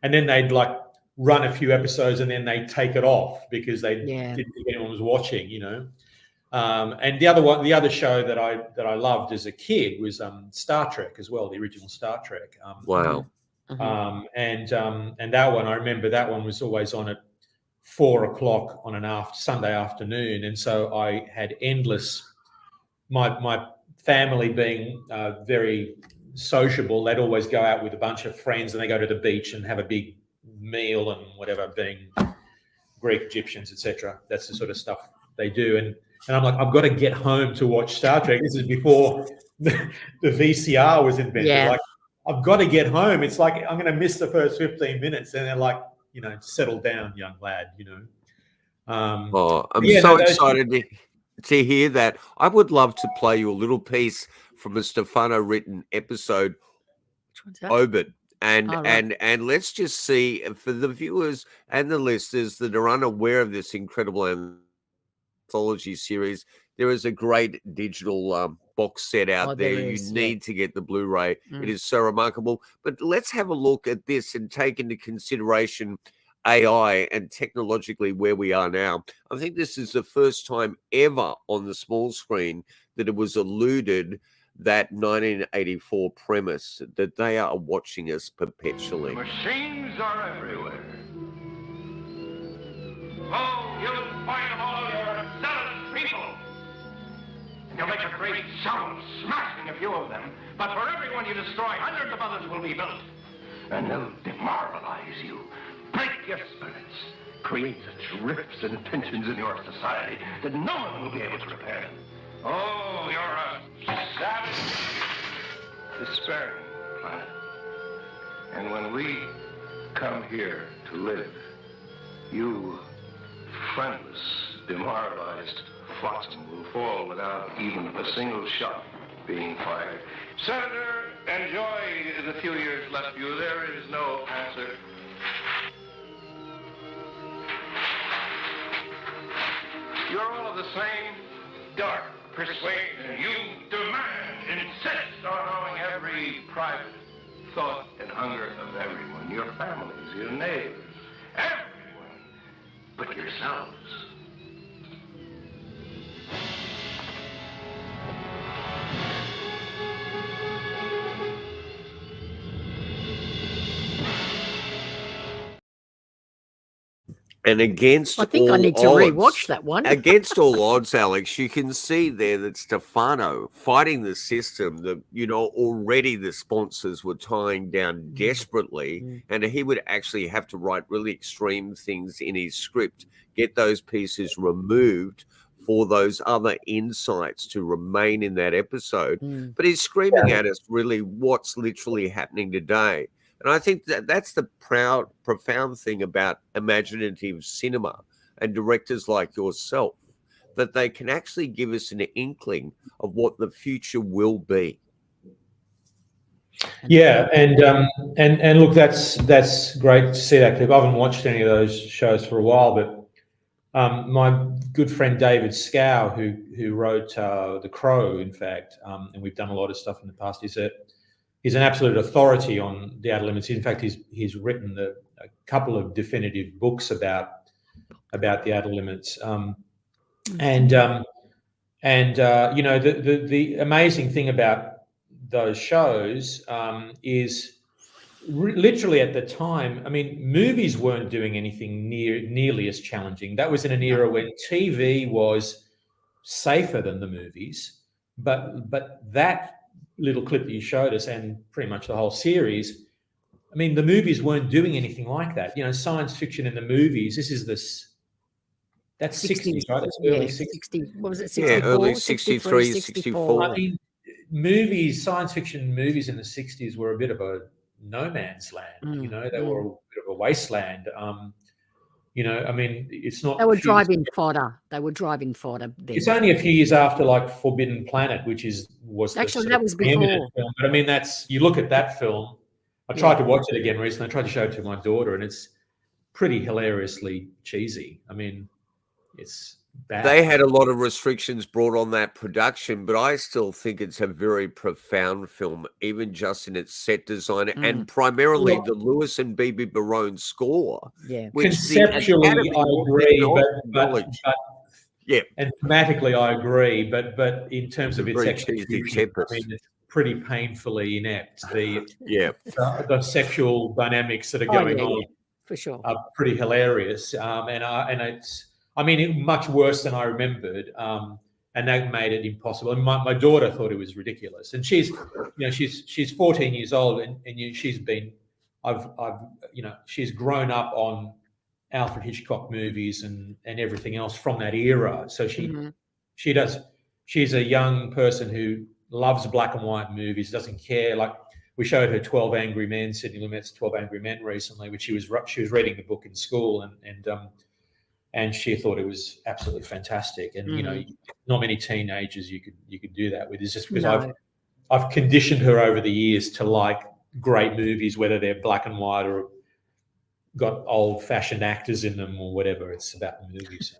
and then they'd like run a few episodes and then they take it off because they didn't think anyone was watching, and the other show that I loved as a kid was Star Trek as well, the original Star Trek. Wow. And that one, I remember that one was always on at 4:00 on an Sunday afternoon, and so I had endless. My family being very sociable, they'd always go out with a bunch of friends and they go to the beach and have a big meal and whatever, being Greek, Egyptians, etc. That's the sort of stuff they do. And I'm like, I've got to get home to watch Star Trek. This is before the VCR was invented. Like, I've got to get home. It's like I'm going to miss the first 15 minutes. And they're like, settle down, young lad, I'm yeah, so those- excited to hear that. I would love to play you a little piece from a Stefano written episode, Which one's that? Obit. And Oh, right. and let's just see, for the viewers and the listeners that are unaware of this incredible anthology series, there is a great digital box set out Oh, there. there You is, yeah. need to get the Blu-ray. Mm. It is so remarkable. But let's have a look at this and take into consideration AI and technologically where we are now. I think this is the first time ever on the small screen that it was alluded that 1984 premise that they are watching us perpetually. Machines are everywhere. Oh, you'll find them all, you're zealous people. And you'll make a great show of smashing a few of them. But for everyone you destroy, hundreds of others will be built. And they'll demoralize you, break your spirits, create such rifts and tensions in your society that no one will be able to repair them. Oh, you're a savage, despairing planet. And when we come here to live, you friendless, demoralized flotsam will fall without even a single shot being fired. Senator, enjoy the few years left you. There is no answer. You're all of the same dark persuasion. You demand, insist on knowing every private thought and hunger of everyone. Your families, your neighbors, everyone but yourselves. And against I think I all need to odds, rewatch that one. Against all odds, Alex, you can see there that Stefano fighting the system that, already the sponsors were tying down desperately, and he would actually have to write really extreme things in his script, get those pieces removed for those other insights to remain in that episode. But he's screaming at us really what's literally happening today. And I think that's the profound thing about imaginative cinema and directors like yourself, that they can actually give us an inkling of what the future will be. Yeah, and look, that's great to see that clip. I haven't watched any of those shows for a while, but my good friend David Scow, who wrote The Crow, in fact, and we've done a lot of stuff in the past, he's an absolute authority on the outer limits. In fact, he's written a couple of definitive books about the outer limits. The amazing thing about those shows is literally at the time, I mean, movies weren't doing anything nearly as challenging. That was in an era when TV was safer than the movies, but that little clip that you showed us and pretty much the whole series, I mean, the movies weren't doing anything like that. Science fiction in the movies, that's 60s, right? It's early 60s. 60, what was it, 64? Yeah, early 63, 64. I mean, science fiction movies in the 60s were a bit of a no man's land. They were a bit of a wasteland. I mean, it's not. They were driving fodder. Then. It's only a few years after, like, Forbidden Planet, which was actually that was before. Film. But I mean, you look at that film. I tried to watch it again recently. I tried to show it to my daughter, and it's pretty hilariously cheesy. I mean, it's bad. They had a lot of restrictions brought on that production, but I still think it's a very profound film, even just in its set design and primarily the Lewis and Bibi Barone score. Yeah, conceptually, I agree, but and thematically, I agree, but in terms of its execution, I mean, it's pretty painfully inept. The sexual dynamics that are going on, for sure, are pretty hilarious, and it's. I mean, much worse than I remembered, and that made it impossible. And my daughter thought it was ridiculous, and she's 14 years old, and she's grown up on Alfred Hitchcock movies and everything else from that era. So she's a young person who loves black and white movies, doesn't care. Like, we showed her 12 Angry Men, Sidney Lumet's 12 Angry Men recently, which she was reading the book in school, and she thought it was absolutely fantastic. And you know, not many teenagers you could do that with. It's just because I've conditioned her over the years to like great movies, whether they're black and white or got old-fashioned actors in them or whatever. It's about the movies.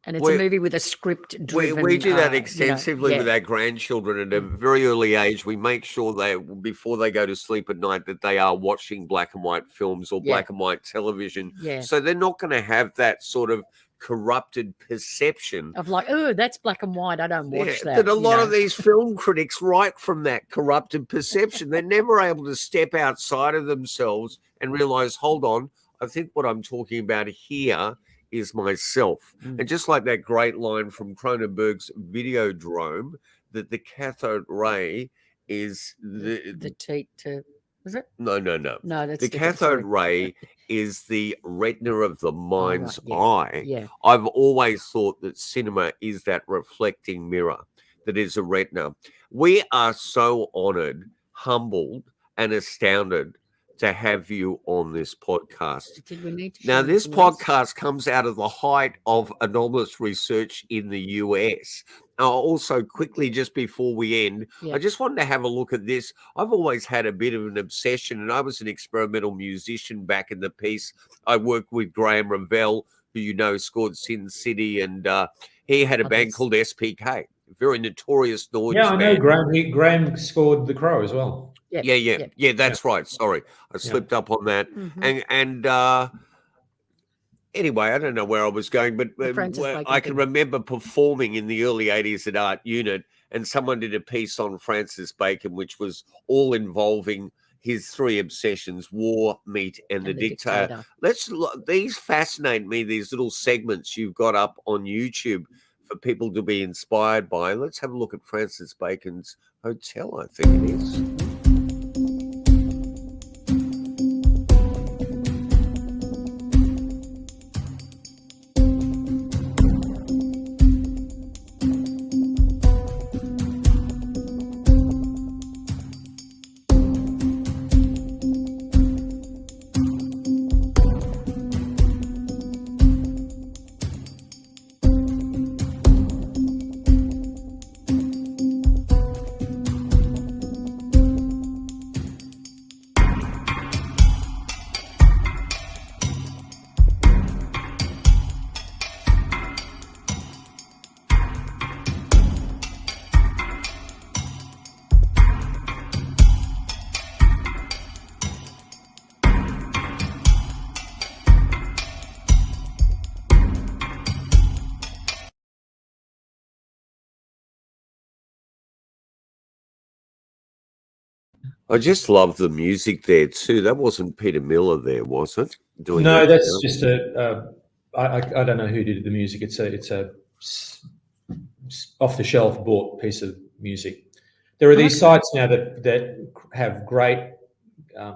And it's a movie with a script-driven. We do that extensively with our grandchildren at a very early age. We make sure before they go to sleep at night, that they are watching black and white films or black and white television. Yeah. So they're not going to have that sort of corrupted perception of like, oh, that's black and white, I don't watch that. That a lot of these film critics write from that corrupted perception. They're never able to step outside of themselves and realize, hold on, I think what I'm talking about here is myself. And just like that great line from Cronenberg's Videodrome, that the cathode ray is the teat to, was it? No, that's the cathode ray is the retina of the mind's eye. Yeah. I've always thought that cinema is that reflecting mirror that is a retina. We are so honored, humbled, and astounded to have you on this podcast. Did we need to now, this podcast comes out of the height of anomalous research in the US. Now, also, quickly, just before we end, I just wanted to have a look at this. I've always had a bit of an obsession, and I was an experimental musician back in the piece. I worked with Graham Revell, who you know scored Sin City, and he had a band called SPK, very notorious noise band. I know Graham. Graham scored The Crow as well. Yeah, that's right. Sorry, I slipped up on that. And anyway, I don't know where I was going, but I can remember performing in the early 80s at Art Unit, and someone did a piece on Francis Bacon, which was all involving his three obsessions: war, meat, and the dictator. These fascinate me, these little segments you've got up on YouTube for people to be inspired by. Let's have a look at Francis Bacon's Hotel, I think it is. I just love the music there too. That wasn't Peter Miller there, was it? No, that's just I don't know who did the music. It's a off the shelf bought piece of music. There are these sites now that have great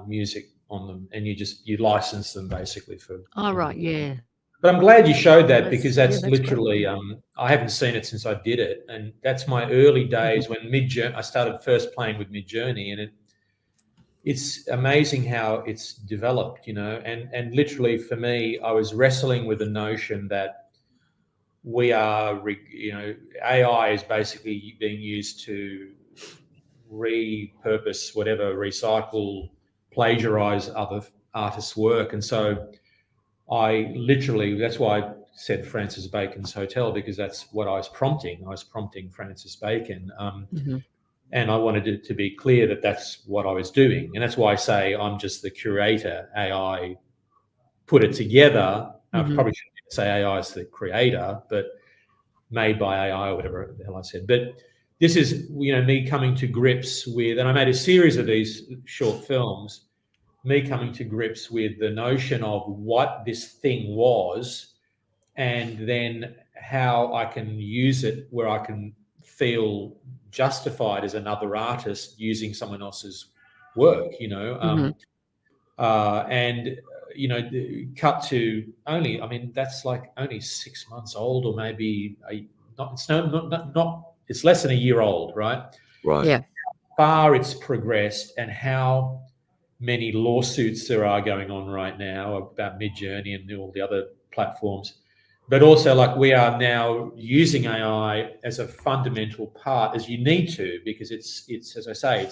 music on them, and you license them basically for. Oh right, yeah. But I'm glad you showed that because that's literally I haven't seen it since I did it, and that's my early days when I started first playing with Midjourney, and it's amazing how it's developed, you know, and literally for me, I was wrestling with the notion that we are, you know, AI is basically being used to repurpose whatever, recycle, plagiarize other artists' work. And so that's why I said Francis Bacon's Hotel, because that's what I was prompting. I was prompting Francis Bacon. And I wanted it to be clear that that's what I was doing. And that's why I say I'm just the curator. AI put it together. I probably shouldn't say AI is the creator, but made by AI or whatever the hell I said. But this is, you know, me coming to grips with, and I made a series of these short films, me coming to grips with the notion of what this thing was, and then how I can use it where I can feel justified as another artist using someone else's work, you know, and you know, cut to only, I mean, that's like only 6 months old, or maybe it's less than a year old, right? Right. Yeah. How far it's progressed, and how many lawsuits there are going on right now about Midjourney and all the other platforms. But also, like, we are now using AI as a fundamental part, as you need to, because it's as I say,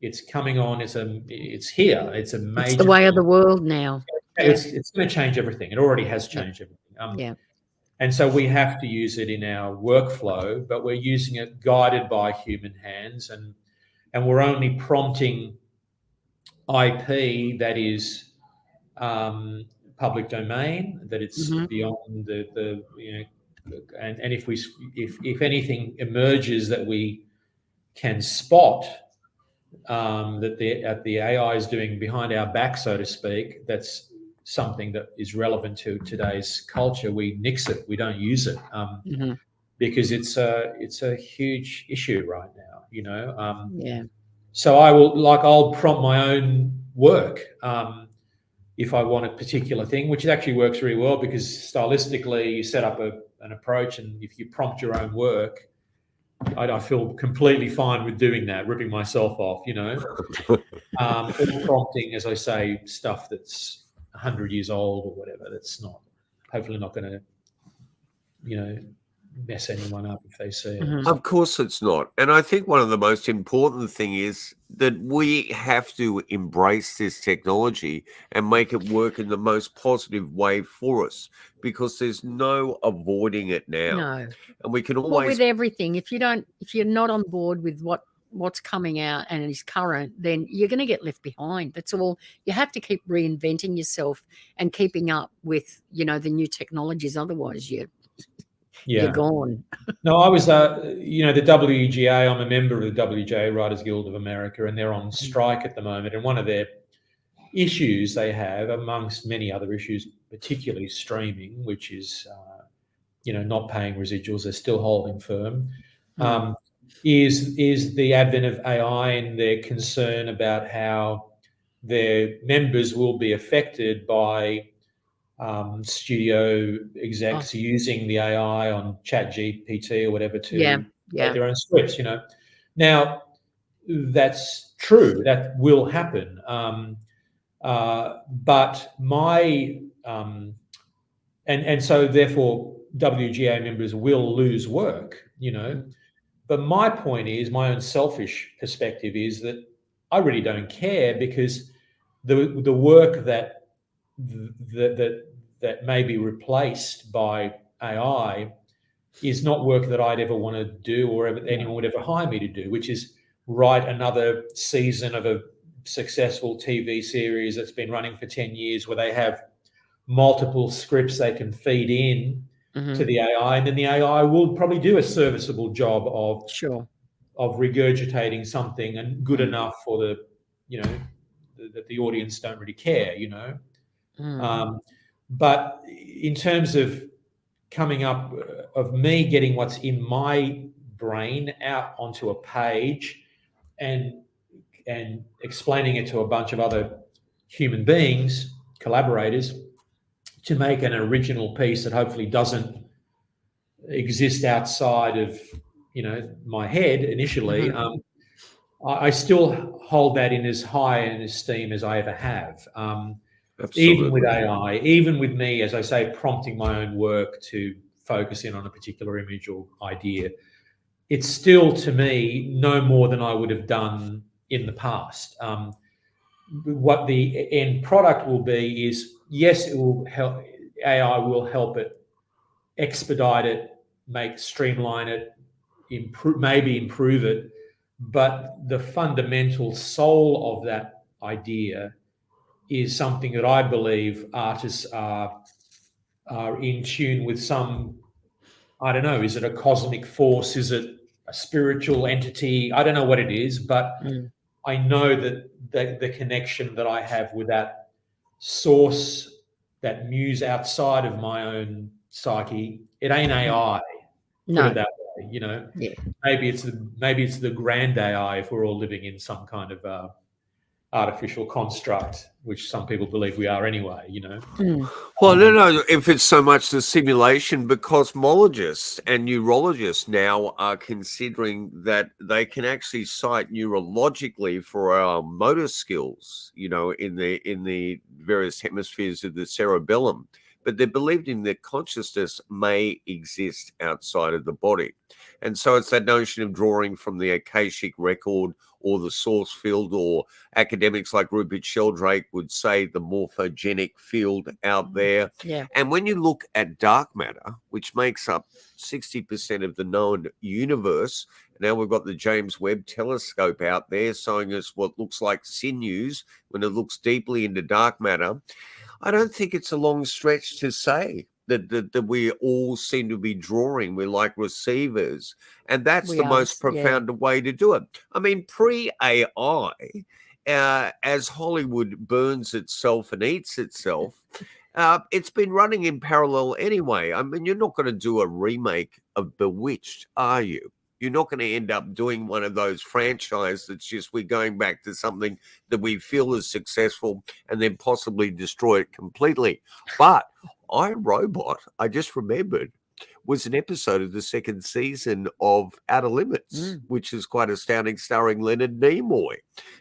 it's coming on. It's here. It's a major. It's the way of the world now. It's going to change everything. It already has changed everything. And so we have to use it in our workflow, but we're using it guided by human hands, and we're only prompting IP that is public domain, that it's beyond the and if anything emerges that we can spot that the AI is doing behind our back, so to speak, that's something that is relevant to today's culture, we nix it. We don't use it because it's a huge issue right now. So I'll prompt my own work if I want a particular thing, which actually works really well, because stylistically you set up an approach, and if you prompt your own work, I feel completely fine with doing that, ripping myself off, or prompting, as I say, stuff that's 100 years old or whatever. That's hopefully not going to, mess anyone up if they see it. Of course it's not. And I think one of the most important thing is that we have to embrace this technology and make it work in the most positive way for us, because there's no avoiding it now. No. And we can always... Well, with everything, if you're not on board with what's coming out and is current, then you're going to get left behind. That's all. You have to keep reinventing yourself and keeping up with, the new technologies. Otherwise, you're gone. No, I was, the WGA, I'm a member of the WGA Writers Guild of America, and they're on strike at the moment. And one of their issues they have, amongst many other issues, particularly streaming, which is, not paying residuals, they're still holding firm, is the advent of AI and their concern about how their members will be affected by studio execs using the AI on ChatGPT or whatever to write their own scripts. Now that's true, that will happen, but my and so therefore WGA members will lose work, but my point is, my own selfish perspective is that I really don't care, because the work that may be replaced by AI is not work that I'd ever want to do, or anyone would ever hire me to do, which is write another season of a successful TV series that's been running for 10 years, where they have multiple scripts they can feed in to the AI, and then the AI will probably do a serviceable job of regurgitating something and good enough for that the audience don't really care, but in terms of coming up, of me getting what's in my brain out onto a page and explaining it to a bunch of other human beings, collaborators, to make an original piece that hopefully doesn't exist outside of my head initially, I still hold that in as high an esteem as I ever have. Even with AI, even with me, as I say, prompting my own work to focus in on a particular image or idea, it's still, to me, no more than I would have done in the past. What the end product will be is, yes, it will help. AI will help it expedite it, streamline it, improve it, but the fundamental soul of that idea is something that I believe artists are in tune with. Some, I don't know, is it a cosmic force? Is it a spiritual entity? I don't know what it is, but I know that the connection that I have with that source, that muse outside of my own psyche, it ain't AI. No. Put it that way, Maybe it's the grand AI if we're all living in some kind of artificial construct, which some people believe we are anyway, Well, no, if it's so much the simulation, but cosmologists and neurologists now are considering that they can actually cite neurologically for our motor skills, in the various hemispheres of the cerebellum, but they're believing that consciousness may exist outside of the body. And so it's that notion of drawing from the Akashic record or the source field, or academics like Rupert Sheldrake would say the morphogenic field out there. Yeah. And when you look at dark matter, which makes up 60% of the known universe, now we've got the James Webb telescope out there showing us what looks like sinews when it looks deeply into dark matter. I don't think it's a long stretch to say that we all seem to be drawing. We're like receivers. And that's the most profound way to do it. I mean, pre-AI, as Hollywood burns itself and eats itself, it's been running in parallel anyway. I mean, you're not going to do a remake of Bewitched, are you? You're not going to end up doing one of those franchises that's just we're going back to something that we feel is successful and then possibly destroy it completely. But iRobot, I just remembered, was an episode of the second season of Outer Limits, which is quite astounding, starring Leonard Nimoy.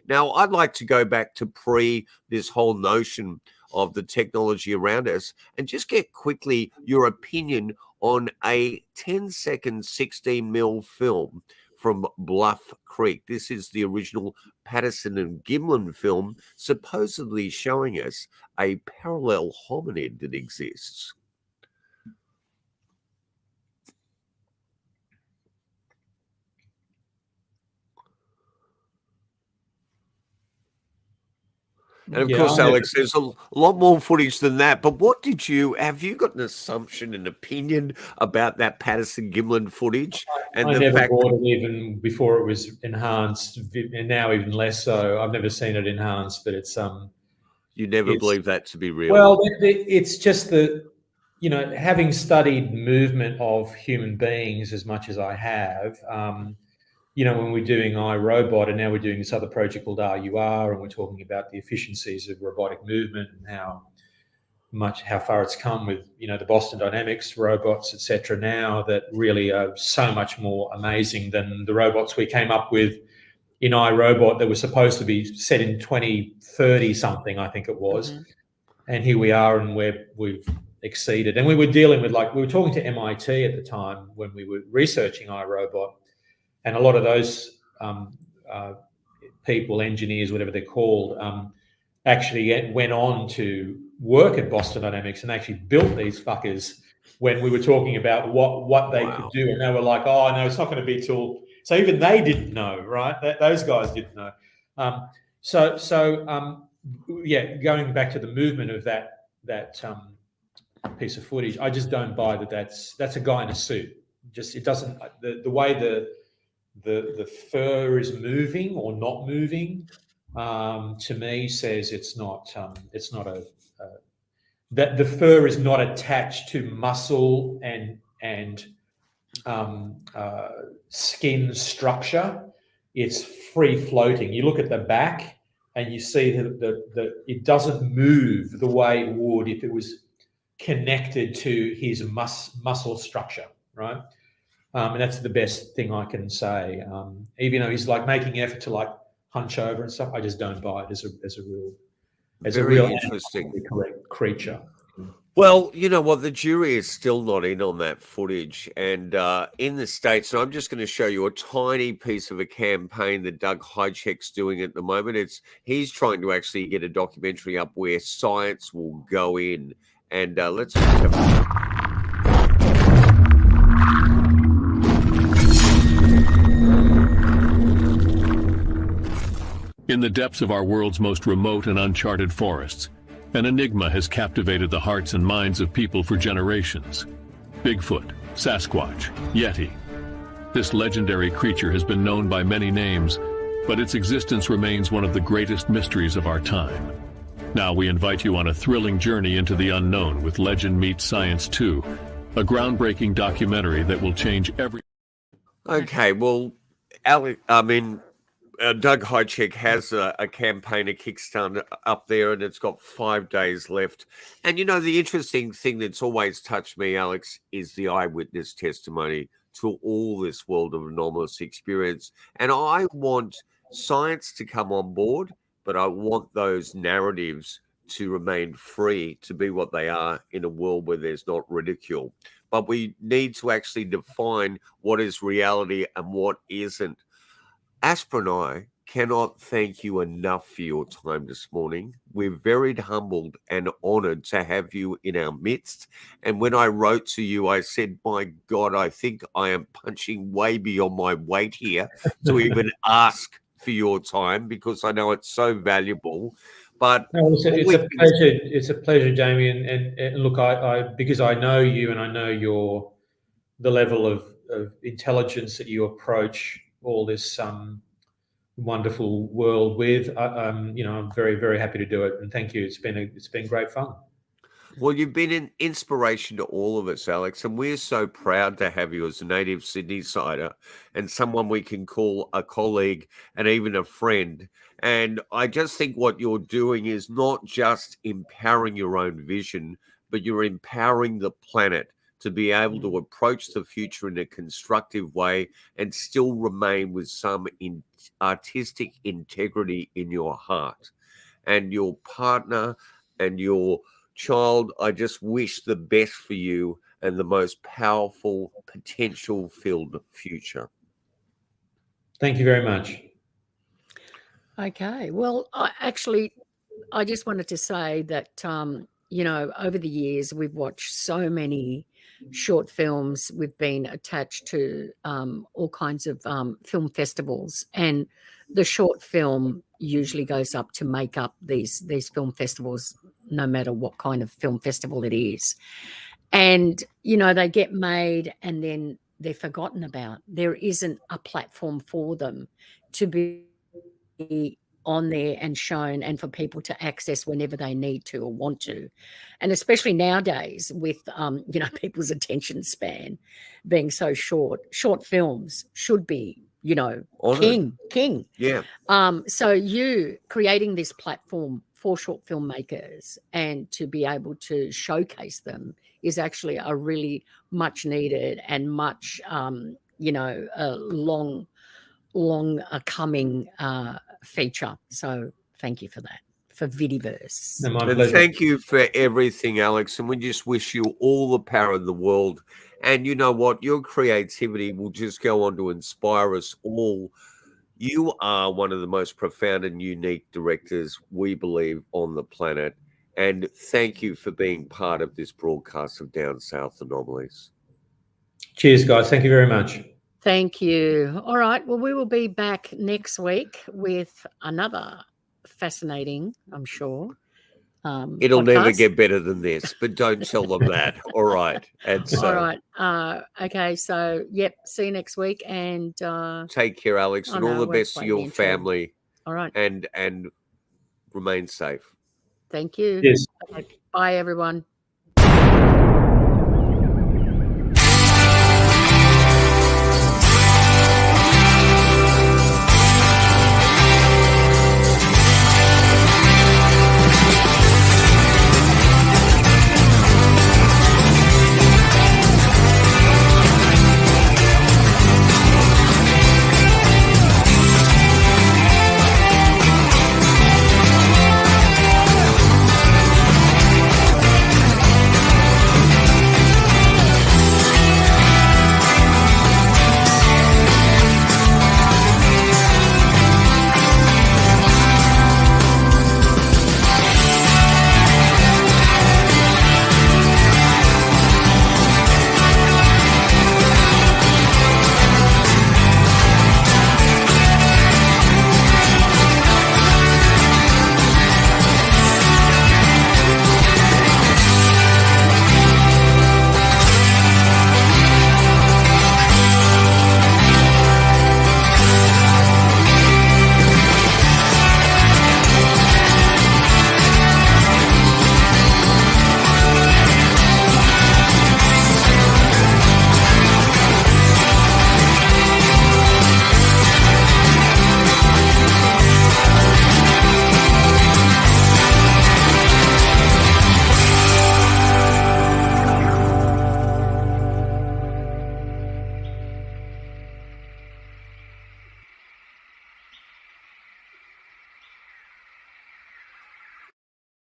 Now, I'd like to go back to this whole notion of the technology around us and just get quickly your opinion on a 10-second 16mm film from Bluff Creek. This is the original Patterson and Gimlin film, supposedly showing us a parallel hominid that exists. And of course, Alex, there's a lot more footage than that. But have you got an assumption, an opinion about that Patterson Gimlin footage? And I never bought it even before it was enhanced, and now even less so. I've never seen it enhanced, but it's you never believe that to be real. Well, it's just having studied movement of human beings as much as I have. When we're doing iRobot, and now we're doing this other project called RUR, and we're talking about the efficiencies of robotic movement and how far it's come with, the Boston Dynamics robots, etc. now that really are so much more amazing than the robots we came up with in iRobot that were supposed to be set in 2030 something, I think it was. Mm-hmm. And here we are, and we've exceeded. And we were dealing with, we were talking to MIT at the time when we were researching iRobot. And a lot of those people, engineers, whatever they're called, actually went on to work at Boston Dynamics and actually built these fuckers when we were talking about what they could do. And they were like, oh, no, it's not going to be till... So even they didn't know, right? Those guys didn't know. Going back to the movement of that piece of footage, I just don't buy that's a guy in a suit. Just, it doesn't... The way the fur is moving or not moving, to me says it's not that the fur is not attached to muscle and skin structure. It's free floating. You look at the back and you see that it doesn't move the way it would if it was connected to his muscle structure, right? And that's the best thing I can say. Even though he's making effort to hunch over and stuff, I just don't buy it as a real interesting creature. Well, you know what? The jury is still not in on that footage. And in the States, and I'm just going to show you a tiny piece of a campaign that Doug Hychek's doing at the moment. He's trying to actually get a documentary up where science will go in. And let's just have a... In the depths of our world's most remote and uncharted forests, an enigma has captivated the hearts and minds of people for generations. Bigfoot, Sasquatch, Yeti. This legendary creature has been known by many names, but its existence remains one of the greatest mysteries of our time. Now we invite you on a thrilling journey into the unknown with Legend Meets Science 2, a groundbreaking documentary that will change every... Okay, well, Doug Hychek has a campaign, a Kickstarter up there, and it's got 5 days left. And, the interesting thing that's always touched me, Alex, is the eyewitness testimony to all this world of anomalous experience. And I want science to come on board, but I want those narratives to remain free, to be what they are in a world where there's not ridicule. But we need to actually define what is reality and what isn't. Aspra and I cannot thank you enough for your time this morning. We're very humbled and honored to have you in our midst. And when I wrote to you, I said, my God, I think I am punching way beyond my weight here to even ask for your time, because I know it's so valuable. But no, it's a pleasure. It's a pleasure, Jamie. And look, I because I know you and I know the level of intelligence that you approach all this wonderful world with. I'm very, very happy to do it, and thank you. It's been great fun. Well, you've been an inspiration to all of us, Alex, and we're so proud to have you as a native Sydney-sider and someone we can call a colleague and even a friend. And I just think what you're doing is not just empowering your own vision, but you're empowering the planet to be able to approach the future in a constructive way and still remain with some artistic integrity in your heart. And your partner and your child, I just wish the best for you and the most powerful, potential-filled future. Thank you very much. Okay. Well, I just wanted to say that, over the years, we've watched so many short films. We've been attached to all kinds of film festivals, and the short film usually goes up to make up these film festivals, no matter what kind of film festival it is. And, they get made and then they're forgotten about. There isn't a platform for them to be on there and shown and for people to access whenever they need to or want to. And especially nowadays with, people's attention span being so short films should be, Honored. king. Yeah. So you creating this platform for short filmmakers and to be able to showcase them is actually a really much needed and much, a long coming feature. So thank you for that, for Vidiverse. No, my And pleasure. thank you for everything, Alex. And we just wish you all the power in the world. And you know what? Your creativity will just go on to inspire us all. You are one of the most profound and unique directors, we believe, on the planet. And thank you for being part of this broadcast of Down South Anomalies. Cheers, guys. Thank you very much. Thank you. All right. Well, we will be back next week with another fascinating, I'm sure. It'll podcast. never get better than this, but don't tell them that. All right. And so, all right. Okay. So, yep. See you next week. And take care, Alex, and all the best to your family. All right. And remain safe. Thank you. Yes. Okay. Bye, everyone.